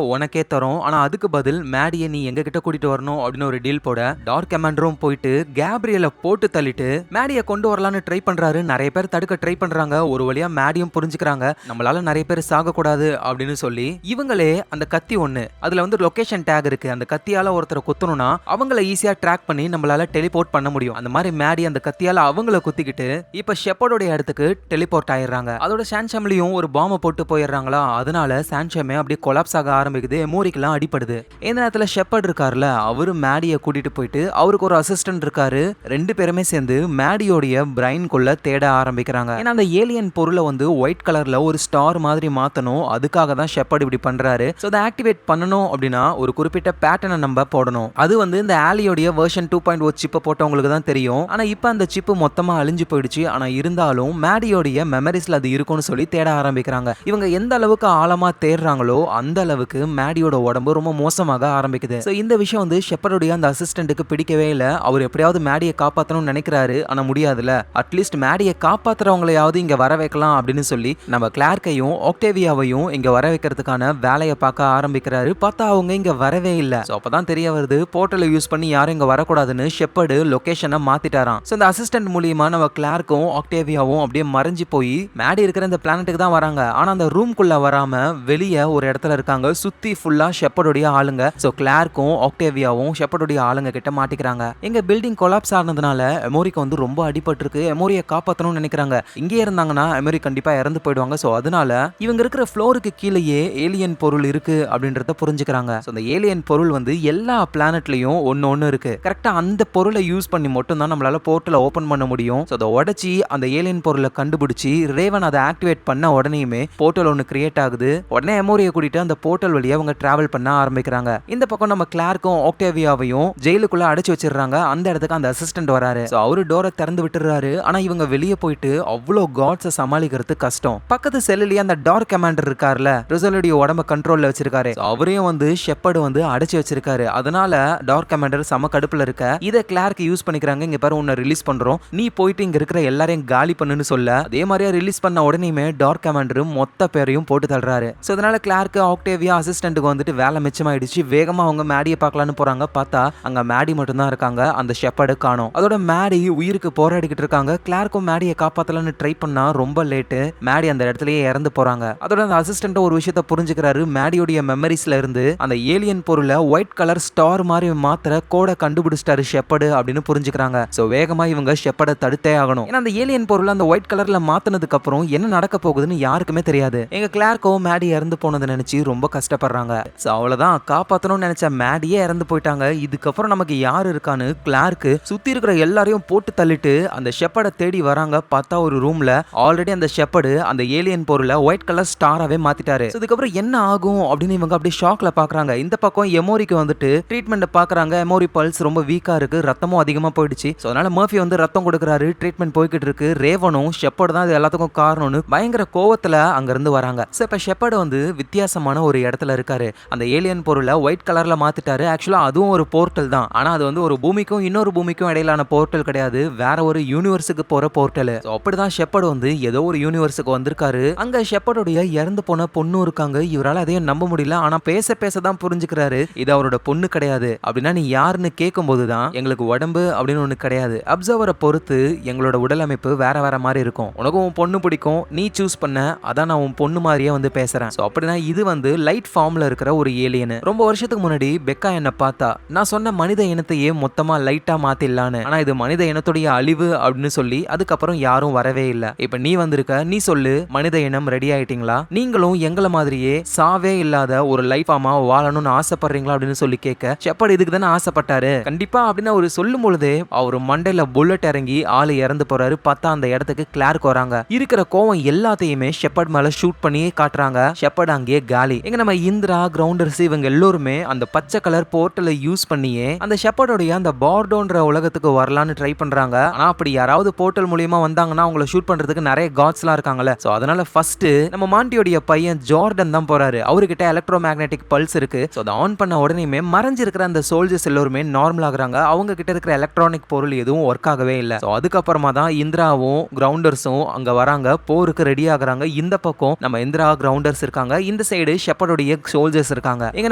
உனக்கே தரோம், ஆனா அதுக்கு பதில் மேடியை நீ எங்க கிட்ட கூட்டிட்டு வரணும் அப்படின்னு ஒரு டீல் போட டார்க் கமாண்டரும் போயிட்டு கேப்ரியலை போட்டு தள்ளிட்டு மேடியை கொண்டு வரலான்னு ட்ரை பண்றாரு. நிறைய பேர் தடுக்க ட்ரை பண்றாங்க. ஒரு வழியா மேடியும் புரிஞ்சுக்கிறாங்க, நம்மளால நிறைய பேர் சாக கூடாது அப்படின்னு சொல்லி இவங்களே அந்த கத்தி ஒண்ணு, அதுல வந்து லொகேஷன் டேக் இருக்கு, அந்த கத்தியால ஒருத்தரை குத்தணும்னா அவங்கள ஈஸியா ட்ராக் பண்ணி நம்மளால டெலிபோர்ட் பண்ண முடியும். அந்த மாதிரி மேடி அந்த கத்தியால அவங்கள குத்திக்கிட்டு இப்ப ஷெப்பர்டோட இடத்துக்கு டெலிபோர்ட் ஆயிடுறாங்க. அதோட சான்ஷம்லயும் ஒரு பாம்பை போட்டு போயிடுறாங்களா, அதனால சான்ஷமே அப்படியே கொலாப்ஸ் ஆக ஆரம்பிக்குது. எமோரிக்கெல்லாம் அடிப்படுது. இந்த நேரத்துல ஷெப்பர்ட் இருக்காருல, அவரு மேடியை கூட்டிட்டு போயிட்டு அவருக்கு ஒரு அசிஸ்டன்ட் இருக்காரு. ரெண்டு பேருமே சேர்ந்து மேடியோடைய பிரைன்குள்ள தேட ஆரம்பிக்கிறாங்க. ஏன்னா அந்த ஏலியன் பொருளை வந்து ஒயிட் கலர்ல ஒரு ஸ்டார் மாதிரி மாத்தணும், அதுக்காக தான் ஷெப்பர்ட் இப்படி பண்றாரு. ஸோ அதை ஆக்டிவேட் பண்ணணும் அப்படின்னா ஒரு குறிப்பிட்ட பேட்டர்னை நம்ம போடணும். அது வந்து இந்த ஆலியோடைய வெர்ஷன் 2.0 சிப்பை போட்டவங்களுக்கு தான் தெரியும். ஆனா இப்போ அந்த சிப்பு மொத்தமா அழிஞ்சு போயிடுச்சு. ஆனா இருந்தாலும் மேடியோடைய மெமரிஸ்ல அது இருக்கும்னு சொல்லி தேட ஆரம்பிக்கிறாங்க. இவங்க எந்த அளவுக்கு ஆழமா தேடுறாங்களோ அந்த அளவுக்கு மேடியோட உடம்பு ரொம்ப மோசமாக ஆரம்பிக்குது. ஸோ இந்த விஷயம் வந்து ஷெப்பர்டுடைய அந்த அசிஸ்டன்ட்டுக்கு பிடிக்கவே இல்லை. அவர் எப்படியாவது மேடியை காப்பாற்றணும்னு நினைக்கிறாரு, ஆனா முடியாதுல. அட்லீஸ்ட் மேடியை காப்பாத்துறவங்களையாவது இங்க வர வைக்கலாம் அப்படின்னு சொல்லி நம்ம கிளார்க்கையும் ஆக்டேவியாவையும் இங்க வர வைக்கிறதுக்கான வேலையை பார்க்க ஆரம்பிக்கிறாரு. பார்த்தா அவங்க இங்க வரவே இல்லை. ஸோ அப்பதான் தெரிய வருது, போர்ட்டலை யூஸ் பண்ணி யாரும் இங்க வரக்கூடாதுன்னு ஷெப்பர்டு லொகேஷனை மாத்திட்டாராம். ஸோ இந்த அசிஸ்டன்ட் மூலியமா நம்ம கிளார்க்கும் ஆக்டேவியாவும் அப்படியே மறைஞ்சு போய் மேடி இருக்கிற இந்த பிளானட்டுக்கு தான் வராங்க. ஆனா அந்த ரூம்குள்ள வராம வெளியே ஒரு இடத்துல இருக்காங்க. சுத்தி ஃபுல்லா ஷெப்பர்டுடைய ஆளுங்க. ஸோ கிளார்க்கும் ஆக்டேவியாவும் ஷெப்பர்டுடைய ஆளுங்க கிட்ட மாட்டிக்கிறாங்க. எங்க பில்டிங் கொலாப்ஸ் ஆனதுனால எமோரிக்கு வந்து ரொம்ப அடிபட்டிருக்கு. எமோரியை காப்பாற்றணும்னு நினைக்கிறாங்க. இங்கே இருந்தாங்கன்னா எமோரி கண்டிப்பா இறந்து போயிடுவாங்க. ஸோ அதனால இவங்க இருக்கிற ஃப்ளோருக்கு கீழேயே ஏலியன் பொருள் இருக்கு அப்படின்றத புரிஞ்சுக்கிறாங்க. ஸோ அந்த ஏலியன் பொருள் வந்து எல்லா பிளானட்லயும் ஒன்னு இருக்கு. கரெக்டா அந்த பொருளை யூஸ் பண்ணி மட்டும் தான் நம்மளால போர்ட்டலை ஓபன் பண்ண முடியும். ஸோ அதை உடைச்சி அந்த ஏலியன் பொருளை கண்டுபிடிச்சி ரேவன் அதை ஆக்டிவேட் பண்ண உடனேயுமே போர்ட்டல் ஒன்று கிரியேட் ஆகுது. உடனே எமோரியை கூட்டிட்டு அந்த போர்ட்டல் வழியா அவங்க டிராவல் பண்ண ஆரம்பிக்கிறாங்க. இந்த பக்கம் நம்ம கிளார்க்கும் ஆக்டேவியாவையும் ஜெயிலுக்குள்ள அடைச்சு வச்சிடுறாங்க. அந்த இடத்துக்கு அந்த அசிஸ்டன்ட் வராரு. ஸோ அவரு டோரை திறந்து விட்டுறாரு. ஆனா இவங்க வெளியே போயிட்டு அவ்வளோ காட்ஸை சமாளிக்கிறது கஷ்டம். பக்கத்து செல்லுலயே அந்த டார்க் கமாண்டர் இருக்காருல, ரிசல்லுடைய உடம்ப கண்ட்ரோல்ல வச்சிருக்காரு. அவரையும் வந்து ஷெப்பர்டு வந்து அடைச்சு வச்சிருக்காரு. அதனால டார்க் கமாண்டர் சம கடுப்புல இருக்க இதை கிளார்க் யூஸ் பண்ணிக்கிறாங்க. இங்க பாரு, உன்னை ரிலீஸ் பண்றோம், நீ போயிட்டு இங்க இருக்கிற எல்லாரையும் காலி பண்ணுன்னு சொல்ல அதே மாதிரியா ரிலீஸ் பண்ண உடனேயுமே டார்க் கமாண்டர் மொத்த பேரையும் போட்டு தள்ளுறாரு. ஸோ அதனால கிளார்க் ஆக்டேவியா அசிஸ்டன்ட்டுக்கு வந்துட்டு வேலை மிச்சமாயிடுச்சு. வேகமா அவங்க மேடியை பார்க்கலான்னு போறாங்க. பார்த்தா அங்க மேடி மட்டும் தான் இருக்காங்க, அந்த ஷெப்பர்டு காணோம். அதோட மேடி உயிருக்கு போராடிக்கிட்டு இருக்காங்க. கிளார்க்கும் மேடியை காப்பாத்தலான்னு ட்ரை பண்ணா ரொம்ப லேட்டு. மேடி அந்த இடத்துலயே இறந்து போறாங்க. அதோட அந்த அசிஸ்டன்ட் ஒரு விஷயத்த புரிஞ்சுக்கிறாரு. மேடியோடைய மெமரிஸ்ல இருந்து அந்த ஏலியன் பொருளை ஒயிட் கலர் ஸ்டார் மாதிரி மாத்திர கோட கண்டுபிடிச்சிட்டாரு ஷெப்பர்டு அப்படின்னு புரிஞ்சுக்கிறாங்க. சோ வேகமா இவங்க ஷெப்பர்டை தடுத்தே ஆகணும். ஏன்னா அந்த ஏலியன் பொருளை அந்த ஒயிட் கலர்ல மாத்தினதுக்கு அப்புறம் என்ன நடக்க போகுதுன்னு யாருக்குமே தெரியாது. எங்க கிளார்க்கோ மேடி இறந்து போனதை நினைச்சு ரொம்ப கஷ்டப்படுறாங்க. சோ அவ்வளவுதான், காப்பாத்தணும்னு நினைச்ச மேடியே இறந்து போயிட்டாங்க. இதுக்கப்புறம் நமக்கு யாரு இருக்கான்னு கிளார்க்கு சுத்தி இருக்கிற எல்லாரையும் போட்டு தள்ளிட்டு அந்த ஷெப்பர்டை தேடி வராங்க. பார்த்தா ஒரு ரூம்ல ஆல்ரெடி அந்த ஷெப்பர்டு அந்த ஏலியன் பொருளை ஒயிட் கலர் ஸ்டாராவே மாத்திட்டாரு. இதுக்கப்புறம் என்ன ஆகும் அப்படின்னு இவங்க அப்படியே ஷாக்ல பாக்குறாங்க. இந்த பக்கம் எமோரிக்கு வந்துட்டு ட்ரீட்மெண்ட் பாக்குறாங்க. எமோரி பல்ஸ் ரொம்ப வீக்கா இருக்கு, ரத்தமும் அதிகமா போயிடுச்சு. சோ அதனால மர்ஃபி வந்து ரத்தம் கொடுக்கறாரு. ட்ரீட்மெண்ட் போய்கிட்டு இருக்கு. ரேவனும் ஷெப்பர்டு தான் இது எல்லாத்துக்கும் காரணம்னு பயங்கர கோவத்துல அங்க இருந்து வராங்க. சோ இப்ப ஷெப்பர்டு வந்து வித்தியாசமான ஒரு இடத்துல இருக்காரு. அந்த ஏலியன் பொருளை ஒயிட் கலர்ல மாத்திட்டாரு. ஆக்சுவலா அதுவும் ஒரு போர்ட்டல் தான். ஆனா அது வந்து ஒரு பூமிக்கும் இன்னொரு பூமிக்கும் இடையிலான போர்ட்டல் கிடையாது, வேற ஒரு யூனிவர்ஸுக்கு போற போர்ட்டல். அப்படிதான் ஷெப்பர்டு வந்து ஏதோ ஒரு யூனிவர்ஸுக்கு வந்திருக்காரு. அங்க ஷெப்பர்டுடைய இறந்து போன பொண்ணு இருக்காங்க. இவரால அதையும் நம்ப முடியல. ஆனா பேச பேசதான் புரிஞ்சுக்கிறாரு இது அவரோட பொண்ணு கிடையாது. அப்படின்னா நீ யாருன்னு கேட்கும் போதுதான் எங்களுக்கு உடம்பு அப்படின்னு ஒண்ணு கிடையாது, அப்சர்வரை பொறுத்து எங்களோட உடல் அமைப்பு வேற வேற மாதிரி இருக்கும். உனக்கும் உன் பொண்ணு பிடிக்கும், நீ சூஸ் பண்ண, அதான் நான் உன் பொண்ணு மாதிரியே வந்து பேசுறேன். சோ அப்படின்னா இது வந்து லைட் ஃபார்ம்ல இருக்கிற ஒரு ஏலியன். ரொம்ப வருஷத்துக்கு முன்னாடி பெக்கா என்ன பார்த்தா நான் சொன்ன மனித இனத்தையே மொத்தமா லைட்டா மாத்திடலான்னு. ஆனா இது மனித இனத்துடைய அழிவு அப்படின்னு சொல்லி அதுக்கப்புறம் யாரும் வரவே இல்லை. இப்ப நீ வந்திருக்க, நீ சொல்லு, மனித இனம் ரெடி ஆயிட்டீங்களா? நீங்களும் எங்களை மாதிரியே சாவே இல்லாத ஒரு லைஃப் ஃபார்மா வாழணும்னு ஆசைப்படுறீங்களா அப்படின்னு சொல்லி கேட்க ஷெப்பர்டு இதுக்கு தானே ஆசைப்பட்டாரு கண்டிப்பா அப்படின்னு அவர் சொல்லும் பொழுதே அவர் மண்டையில புல்லட் இறங்கி ஆளு இறந்து போறாரு. பார்த்தா அந்த இடத்துக்கு கிளார்க் வராங்க. இருக்கிற கோவம் எல்லாத்தையுமே ஷெப்பர்ட் மேல ஷூட் பண்ணியே காட்டுறாங்க. ஷெப்பர்ட் அங்கேயே காலி. எங்க நம்ம இந்திரா கிரவுண்டர்ஸ் இவங்க எல்லோருமே அந்த பச்சை கலர் போர்ட்டலை யூஸ் பண்ணியே அந்த ஷெப்பர்ட் ஷெப்பர்டோடைய அந்த பார்டோன்ற உலகத்துக்கு வரலான்னு ட்ரை பண்றாங்க. ஆனா அப்படி யாராவது போர்ட்டல் மூலியமா வந்தாங்கன்னா அவங்கள ஷூட் பண்றதுக்கு நிறைய காட்ஸ்லாம் இருக்காங்கல்ல. சோ அதனால ஃபர்ஸ்ட் நம்ம மாண்டியோடைய பையன் ஜார்டன் தான் போறாரு. அவர்கிட்ட எலக்ட்ரோ மேக்னெட்டிக் பல்ஸ் இருக்கு. சோ அதை ஆன் பண்ண உடனே மறைஞ்சிருக்கிற அந்த சோல்ஜர்ஸ் எல்லாருமே நார்மல் ஆகுறாங்க. அவங்க கிட்ட இருக்கிற எலக்ட்ரானிக் பொருள் எதுவும் ஒர்க் ஆகவே இல்ல. சோ அதுக்கப்புறமா தான் இந்திராவும் கிரவுண்டர்ஸும் அங்க வராங்க. போருக்கு ரெடி ஆகுறாங்க. இந்த பக்கம் நம்ம இந்திரா கிரவுண்டர்ஸ் இருக்காங்க. இந்த சைடு ஷெப்பர்டோடைய சோல்ஜர்ஸ் இருக்காங்க. எங்க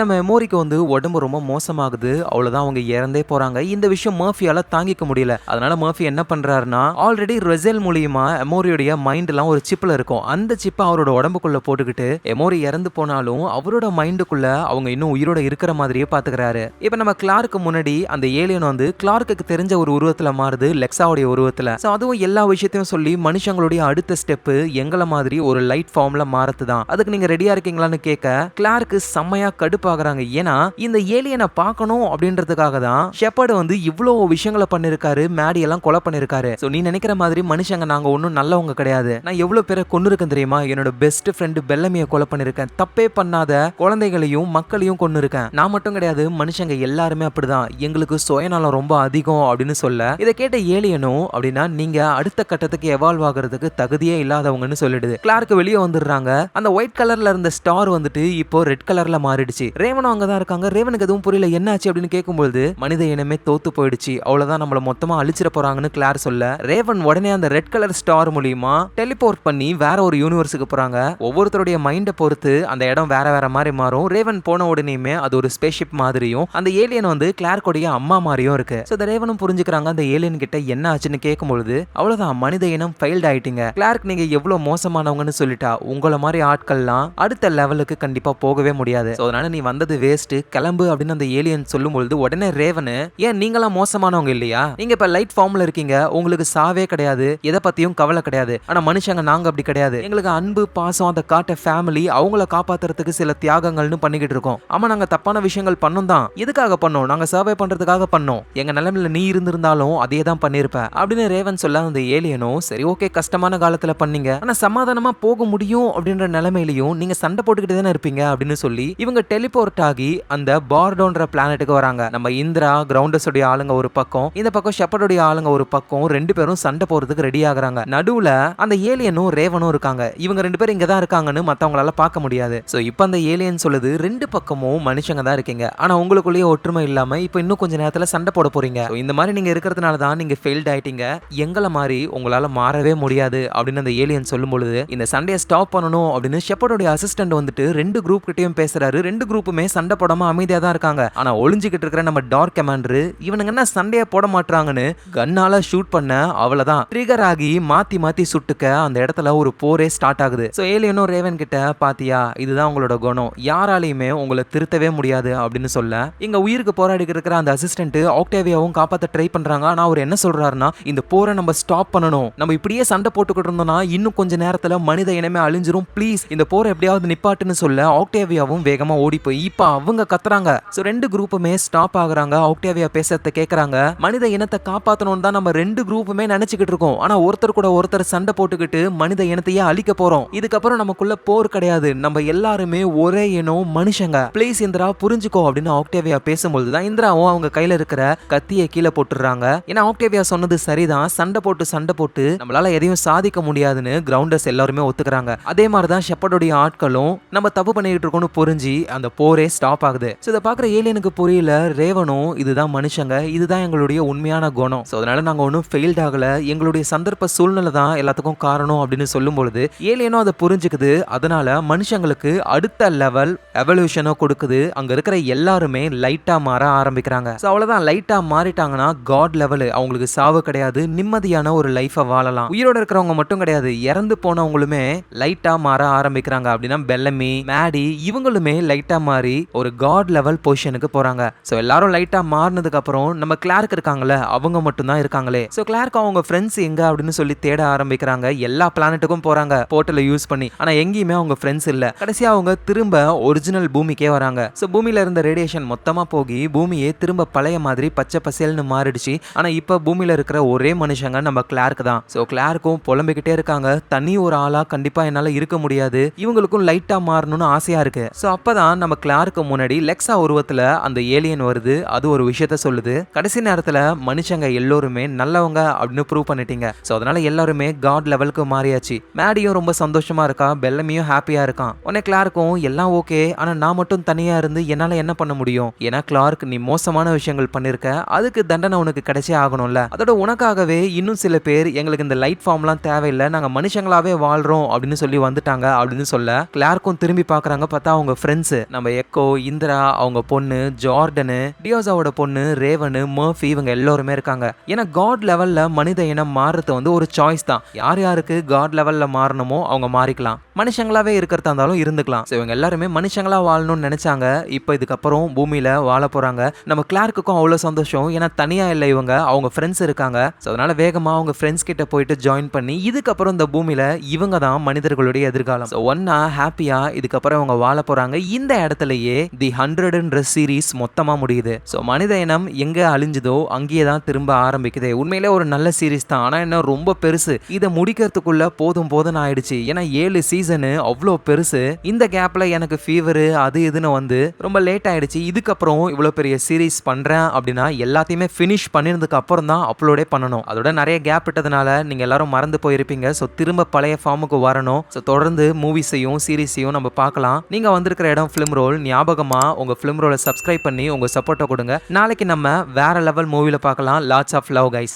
நம்ம மெமோரிக்கு வந்து உடம்பு ரொம்ப மோசமாகுது. அவ்வளவுதான் அவங்க இறந்தே போறாங்க. இந்த விஷயம் மர்ஃபியால தாங்கிக்க முடியல. அதனால மர்ஃபி என்ன பண்றாருன்னா ஆல்ரெடி ரெசல் மூலியமா எமோரியோடைய மைண்ட் எல்லாம் ஒரு சிப்ல இருக்கும். அந்த சிப்பை அவரோட உடம்புக்குள்ள போட்டுக்கிட்டு எமோரி இறந்து போனாலும் அவரோட மைண்டுக்குள்ள அவங்க இன்னும் உயிரோட இருக்கிற மாதிரியே பாத்துக்கிறாரு. இப்ப நம்ம கிளார்க்கு முன்னாடி அந்த ஏலியன் வந்து கிளார்க்கு தெரிஞ்ச ஒரு உருவத்துல மாறுது, லெக்ஸாவுடைய உருவத்துல. சோ அதுவும் எல்லா விஷயத்தையும் சொல்லி மனுஷங்களுடைய அடுத்த ஸ்டெப் எங்களை மாதிரி ஒரு லைட் ஃபார்ம்ல மாறதுதான். அதுக்கு நீங்க ரெடியா இருக்கீங்களான்னு கேட்க கிளார்க்கு செம்மையா கடுப்பாகிறாங்க. ஏன்னா இந்த ஏலியனை பார்க்கணும் அப்படின்றதுக்காக தான் ஷெப்பர்ட் வந்து இவ்வளவு விஷயங்களை பண்ணிருக்காரு. மேடி எல்லாம் கொலை பண்ணிருக்காரு. சோ நீ நினைக்கிற மாதிரி மனுஷங்க நாங்க ஒன்னும் நல்லவங்க கிடையாது. நான் எவ்வளவு பேரை கொன்னிருக்கேன் தெரியுமா? என்னோட பெஸ்ட் ஃப்ரெண்ட் பெல்லமியை கொலை பண்ணிருக்கேன். தப்பே பண்ணாத குழந்தைகளையும் மக்களையும் கொன்னிருக்கேன். நான் மட்டும் கிடையாது, மனுஷங்க எல்லாருமே அப்படிதான். எங்களுக்கு சுயநலம் ரொம்ப அதிகம் அப்படின்னு சொல்ல இதை கேட்ட ஏலியனும் அப்படின்னா நீங்க அடுத்த கட்டத்துக்கு எவால்வ் ஆகிறதுக்கு தகுதியே இல்லாதவங்கன்னு சொல்லிடுது. கிளார்க்கு வெளியே வந்துடுறாங்க. அந்த ஒயிட் கலர்ல இருந்த ஸ்டார் வந்துட்டு இப்போ ரெட் கலர்ல மாறிடுச்சு. ரேவனும் அங்கதான் இருக்காங்க. ரேவனுக்கு எதுவும் புரியல, என்னாச்சு அப்படின்னு கேட்கும்போது மனித இனமே தோத்து போயிடுச்சு, அவ்வளவுதான், நம்மள மொத்தமா அழிச்சிட போறாங்கன்னு கிளார் சொல்ல ரேவன் உடனே அந்த ரெட் கலர் ஸ்டார் மூலியமா டெலிபோர்ட் பண்ணி வேற ஒரு யூனிவர்ஸுக்கு போறாங்க. ஒவ்வொருத்தருடைய மைண்டை பொறுத்து அந்த இடம் வேற வேற மாதிரி மாறும். ரேவன் போன உடனேயுமே அது ஒரு ஸ்பேஸ்ஷிப் மாதிரியும் அந்த ஏலியன் வந்து கிளார்க்கோடைய அம்மா மாதிரியும் இருக்கு. சோ இந்த ரேவனும் புரிஞ்சுக்கிறாங்க அந்த ஏலியன் கிட்ட என்ன ஆச்சுன்னு கேட்கும்போது அவ்வளவுதான், மனித இனம் ஃபெயில்ட் ஆயிட்டீங்க. கிளார்க் நீங்க எவ்வளவு மோசமானவங்கன்னு சொல்லிட்டா உங்களை மாதிரி ஆட்கள்லாம் அடுத்த லெவலுக்கு கண்டிப்பா போகவே முடியாது. சோ அதனால நீ வந்தது வேஸ்ட், கிளம்பு அப்படின்னு அந்த ஏலியன் சொல்லும்போது உடனே ரேவனு ஏன் நீங்களாம் மோசமானவங்க இல்லையா? நீங்க இப்ப லைட் ஃபார்ம்ல இருக்கீங்க, உங்களுக்கு சாவே கிடையாது, எதை பத்தியும் கவலை கிடையாது. ஆனா மனுஷங்க நாங்க அப்படி கிடையாது. எங்களுக்கு அன்பு பாசம் அதை காட்ட ஃபேமிலி, அவங்கள காப்பாத்துறதுக்கு சில தியாகங்கள்னு பண்ணிக்கிட்டு இருக்கோம். ஆமா நாங்க தப்பான விஷயங்கள் பண்ணோம் தான். எதுக்காக பண்ணோம்? நாங்க சர்வே பண்றதுக்காக பண்ணோம். எங்க நிலைமையில நீ இருந்திருந்தாலும் அதே தான் பண்ணிருப்ப அப்படின்னு ரேவன் சொல்ல அந்த ஏலியனும் சரி ஓகே கஷ்டமான காலத்துல பண்ணீங்க, ஆனா சமாதானமா போக முடியும் அப்படின்ற நிலைமையிலையும் நீங்க சண்டை போட்டுக்கிட்டு தானே இருப்பீங்க அப்படின்னு சொல்லி இவங்க டெலிபோர்ட் ஆகி அந்த பார்டோன்ற பிளானட்டுக்கு வராங்க. நம்ம இந்திரா கிரவுண்டர்ஸ் உடைய ஆளுங்க ஒரு பக்கம், இந்த பக்கம் ஷெப்பர்டுடைய ஆளுங்க ஒரு பக்கம், ரெண்டு பேரும் சண்டை போறதுக்கு ரெடி ஆகுறாங்க. நடுவுல அந்த ஏலியனும் ரேவனும் இருக்காங்க. இவங்க ரெண்டு பேரும் இங்க தான் இருக்காங்கன்னு மத்தவங்களால பார்க்க முடியாது. சோ இப்போ அந்த ஏலியன் சொல்லுது ரெண்டு பக்கமும் மனுஷங்க தான் இருக்கீங்க, ஆனா உங்களுக்குள்ளேயே ஒற்றுமை இல்லாம இப்போ இன்னும் கொஞ்ச நேரத்துல சண்டை போட போறீங்க. இந்த மாதிரி நீங்க இருக்கிறதுனால தான் நீங்க ஃபெயில்ட் ஆயிட்டீங்க, எங்களை மாதிரி உங்களால மாறவே முடியாது அப்படின்னு அந்த ஏலியன் சொல்லும் பொழுது இந்த சண்டையை ஸ்டாப் பண்ணணும் அப்படின்னு ஷெப்பர்டோட அசிஸ்டன்ட் வந்துட்டு ரெண்டு குரூப் கிட்டயும் பேசுறாரு. ரெண்டு குரூப்புமே சண்டை போடாம அமைதியா தான் இருக்காங்க. ஆனா ஒளிஞ்சுக்கிட்டு இருக்கிற நம்ம டார்க் கமாண்டர் இவனுங்க என்ன சண்டையை போட மாட்டாங்கன்னு கன்னால ஷூட் பண்ண அவ்வளவுதான் ட்ரிகர் ஆகி மாத்தி மாத்தி சுட்டுக்க அந்த இடத்துல ஒரு போரே ஸ்டார்ட் ஆகுது. சோ ஏலியனும் ரேவன் கிட்ட பாத்தியா இதுதான் உங்களோட குணம், யாராலையுமே உங்களை திருத்தவே முடியாது அப்படின்னு சொல்ல இங்க உயிருக்கு போராடி இருக்கிற அந்த அசிஸ்டன்ட் ஆக்டேவியாவும் காப்பாத்த ட்ரை பண்றாங்க. ஆனா அவர் என்ன சொல்றாருன்னா இந்த போரை நம்ம ஸ்டாப் பண்ணணும், நம்ம இப்படியே சண்டை போட்டுக்கிட்டு இருந்தோம்னா இன்னும் கொஞ்ச நேரத்துல மனித இனமே அழிஞ்சிரும், ப்ளீஸ் இந்த போரை எப்படியாவது நிப்பாட்டுன்னு சொல்ல ஆக்டேவியாவும் வேகமா ஓடி போய் இப்ப அவங்க கத்துறாங்க. சோ ரெண்டு குரூப்புமே ஸ்டாப் ஆகுறாங்க. ஆக்டேவியா பேசறத கேக்குறாங்க. மனித இனத்தை காப்பாத்தணும்னு தான் நம்ம ரெண்டு குரூப்புமே நினைச்சுக்கிட்டு இருக்கோம், ஆனா ஒருத்தர் கூட ஒருத்தர் சண்டை போட்டுக்கிட்டு மனித இனத்தையே அழிக்க போறோம். இதுக்கப்புறம் நமக்குள்ள போர் கிடையாது, நம்ம எல்லாருமே ஒரே இனம் மனுஷங்க, ப்ளீஸ் இந்திரா புரிஞ்சுக்கோ அப்படின்னு ஆக்டேவியா பேசும்போது தான் இந்திராவும் அவங்க கையில இருக்கிற கத்தியை கீழே போட்டுறாங்க. ஏன்னா ஆக்டேவியா சொன்னது சரிதான், சண்டை போட்டு நம்மளால எதையும் சாதிக்க முடியாதுன்னு கிரவுண்டர்ஸ் எல்லாருமே ஒத்துக்கிறாங்க. அதே மாதிரிதான் ஷெப்பர்டோடைய ஆட்களும் நம்ம தப்பு பண்ணிட்டு இருக்கோம்னு புரிஞ்சு அந்த போரே ஸ்டாப் ஆகுது. சோ இத பாக்குற ஏலியனுக்கு புரியல, ரேவனும் இதுதான் மனுஷங்க, இதுதான் எங்களுடைய உண்மையான குணம், சோ அதனால நாங்க ஒன்னும் ஃபெயில்ட் ஆகல, எங்களுடைய சந்தர்ப்ப சூழ்நிலை தான் எல்லாத்துக்கும் காரணம் அப்படின்னு சொல்லும் பொழுது ஏலியனும் அதை புரிஞ்சுக்குது. அதனால மனுஷங்களுக்கு அடுத்த லெவல் எவல்யூஷனோ கொடுக்குது. அங்க இருக்கிற எல்லாருமே லைட்டா மாற ஆரம்பிக்கிறாங்க. சோ அவ்வளவுதான், லைட்டா மாறிட்டாங்கன்னா காட் லெவல், அவங்களுக்கு சாவு கிடையாது, நிம்மதியான ஒரு லைஃபை வாழலாம். உயிரோட இருக்கிறவங்க மட்டும் கிடையாது, இறந்து போனவங்களுமே லைட்டா மாற ஆரம்பிக்கிறாங்க. அப்படின்னா பெல்லமி மேடி இவங்களுமே லைட்டா மாறி ஒரு காட் லெவல் பொசிஷனுக்கு போறாங்க. சோ எல்லாரும் லைட்டா மாறினதுக்கு அப்புறம் நம்ம கிளார்க் இருக்காங்கல்ல அவங்க மட்டும் தான் இருக்காங்களே. சோ கிளார்க் அவங்க ஃப்ரெண்ட்ஸ் எங்க அப்படின்னு சொல்லி தேட ஆரம்பிக்கிறாங்க. எல்லா பிளானட்டுக்கும் போறாங்க போர்ட்டலை யூஸ் பண்ணி, ஆனா எங்கேயுமே அவங்க ஃப்ரெண்ட்ஸ் இல்ல. கடைசியா அவங்க திரும்ப ஒரிஜினல் பூமிக்கே வராங்க. சோ பூமியில இருந்த ரேடியேஷன் மொத்தமா போகி பூமியே திரும்ப பழைய மாதிரி பச்சை பசேல்னு மாறிடுச்சு. ஆனா இப்ப பூமியில இருக்கிற ஒரே மனுஷங்க நம்ம கிளார்க் தான். சோ கிளார்க்கும் புலம்பிக்கிட்டே இருக்காங்க, தனி ஒரு ஆளா கண்டிப்பா என்னால இருக்க முடியாது, இவங்களுக்கும் லைட்டா மாறணும்னு ஆசையா இருக்கு. சோ அப்பதான் நம்ம கிளார்க்கு முன்னாடி லெக்ஸா உருவத்துல அந்த ஏலியன் வருது. அது ஒரு விஷயத்த சொல்லுது. கடைசி நேரத்துல மனுஷங்க எல்லோருமே நல்லவங்க அப்படின்னு ப்ரூவ் பண்ணிட்டீங்க. சோ அதனால எல்லாருமே காட் லெவலுக்கு மாறியாச்சு. மேடியும் ரொம்ப சந்தோஷமா இருக்கா, பெல்லமியும் ஹாப்பியா இருக்கான். உடனே கிளார்க்கும் எல்லாம் ஓகே, ஆனா நான் மட்டும் தனியா இருந்து என்னால என்ன பண்ண முடியும்? ஏன்னா கிளார்க், நீ மோசமான விஷயங்கள் பண்ணிருக்க, அதுக்கு தண்டனை உனக்கு கிடைச்சே ஆகணும்ல. அதோட உனக்காகவே இன்னும் சில பேர் எங்களுக்கு இந்த லைட் ஃபார்ம்லாம் தேவையில்லை, நாங்க மனுஷங்களாவே வாழ்றோம் அப்படின்னு சொல்லி வந்துட்டாங்க அப்படின்னு சொல்ல கிளார்க்கும் திரும்பி பாக்குறாங்க. பார்த்தா அவங்க ஃப்ரெண்ட்ஸ், நம்ம எக்கோ, இந்திரா, அவங்க பொண்ணு ஜார்டனு, டியோசாவோட பொண்ணு ரேவனு, மர்ஃபி, இவங்க எல்லாருமே இருக்காங்க. ஏன்னா காட் லெவல்ல மனித இனம் மாறுறது வந்து ஒரு சாய்ஸ் தான். யார் யாருக்கு காட் லெவல்ல மாறணுமோ அவங்க மாறிக்கலாம், மனுஷங்களாவே இருக்கிறதா இருந்தாலும் இருந்துக்கலாம். இவங்க எல்லாருமே மனுஷங்களா வாழணும்னு நினைச்சாங்க. இப்போ இதுக்கப்புறம் பூமியில வாழ போறாங்க. நம்ம கிளார்க்குக்கும் அவ்வளவு சந்தோஷம், ஏன்னா தனியா இல்லை இவங்க, அவங்க ஃப்ரெண்ட்ஸ் இருக்காங்க. அதனால வேகமா அவங்க ஃப்ரெண்ட்ஸ் கிட்ட போயிட்டு ஜாயின் பண்ணி இதுக்கப்புறம் இந்த பூமியில இவங்க தான் மனிதர்களுடைய எதிர்காலம். ஒன்னா ஹாப்பியா இதுக்கப்புறம் அவங்க வாழ போறாங்க. இந்த இடத்துலயே தி 100ன்ற சீரீஸ் மொத்தமா முடியுது. மனித இனம் எங்க அழிஞ்சதோ அங்கேயே தான் திரும்ப ஆரம்பிக்குது. உண்மையிலே ஒரு நல்ல சீரீஸ் தான், ஆனா என்ன ரொம்ப பெருசு. இதை முடிக்கிறதுக்குள்ள போதும் போதும் ஆயிடுச்சு. ஏன்னா 7 சீசனு அவ்வளோ பெருசு. இந்த கேப்ல எனக்கு ஃபீவரு அது இதுன்னு வந்து ரொம்ப லேட் ஆயிடுச்சு. இதுக்கப்புறம் இவ்வளோ பெரிய சீரீஸ் பண்றேன் அப்படின்னா எல்லாத்தையுமே ஃபினிஷ் பண்ணிருந்ததுக்கு அப்புறம் தான் அப்லோடே பண்ணணும். அதோட நிறைய கேப் விட்டதுனால நீங்க எல்லாரும் மறந்து போயிருப்பீங்க. ஸோ திரும்ப பழைய ஃபார்முக்கு வரணும். ஸோ தொடர்ந்து மூவிஸையும் சீரீஸையும் நம்ம பார்க்கலாம். நீங்க வந்திருக்கிற இடம் ஃபிலிம் ரோல். ஞாபகமா உங்க ஃபிலிம் ரோலை சப்ஸ்கிரைப் பண்ணி உங்க சப்போர்ட்டை கொடுங்க. நாளைக்கு நம்ம வேற லெவல் மூவில பார்க்கலாம். Lots of love guys.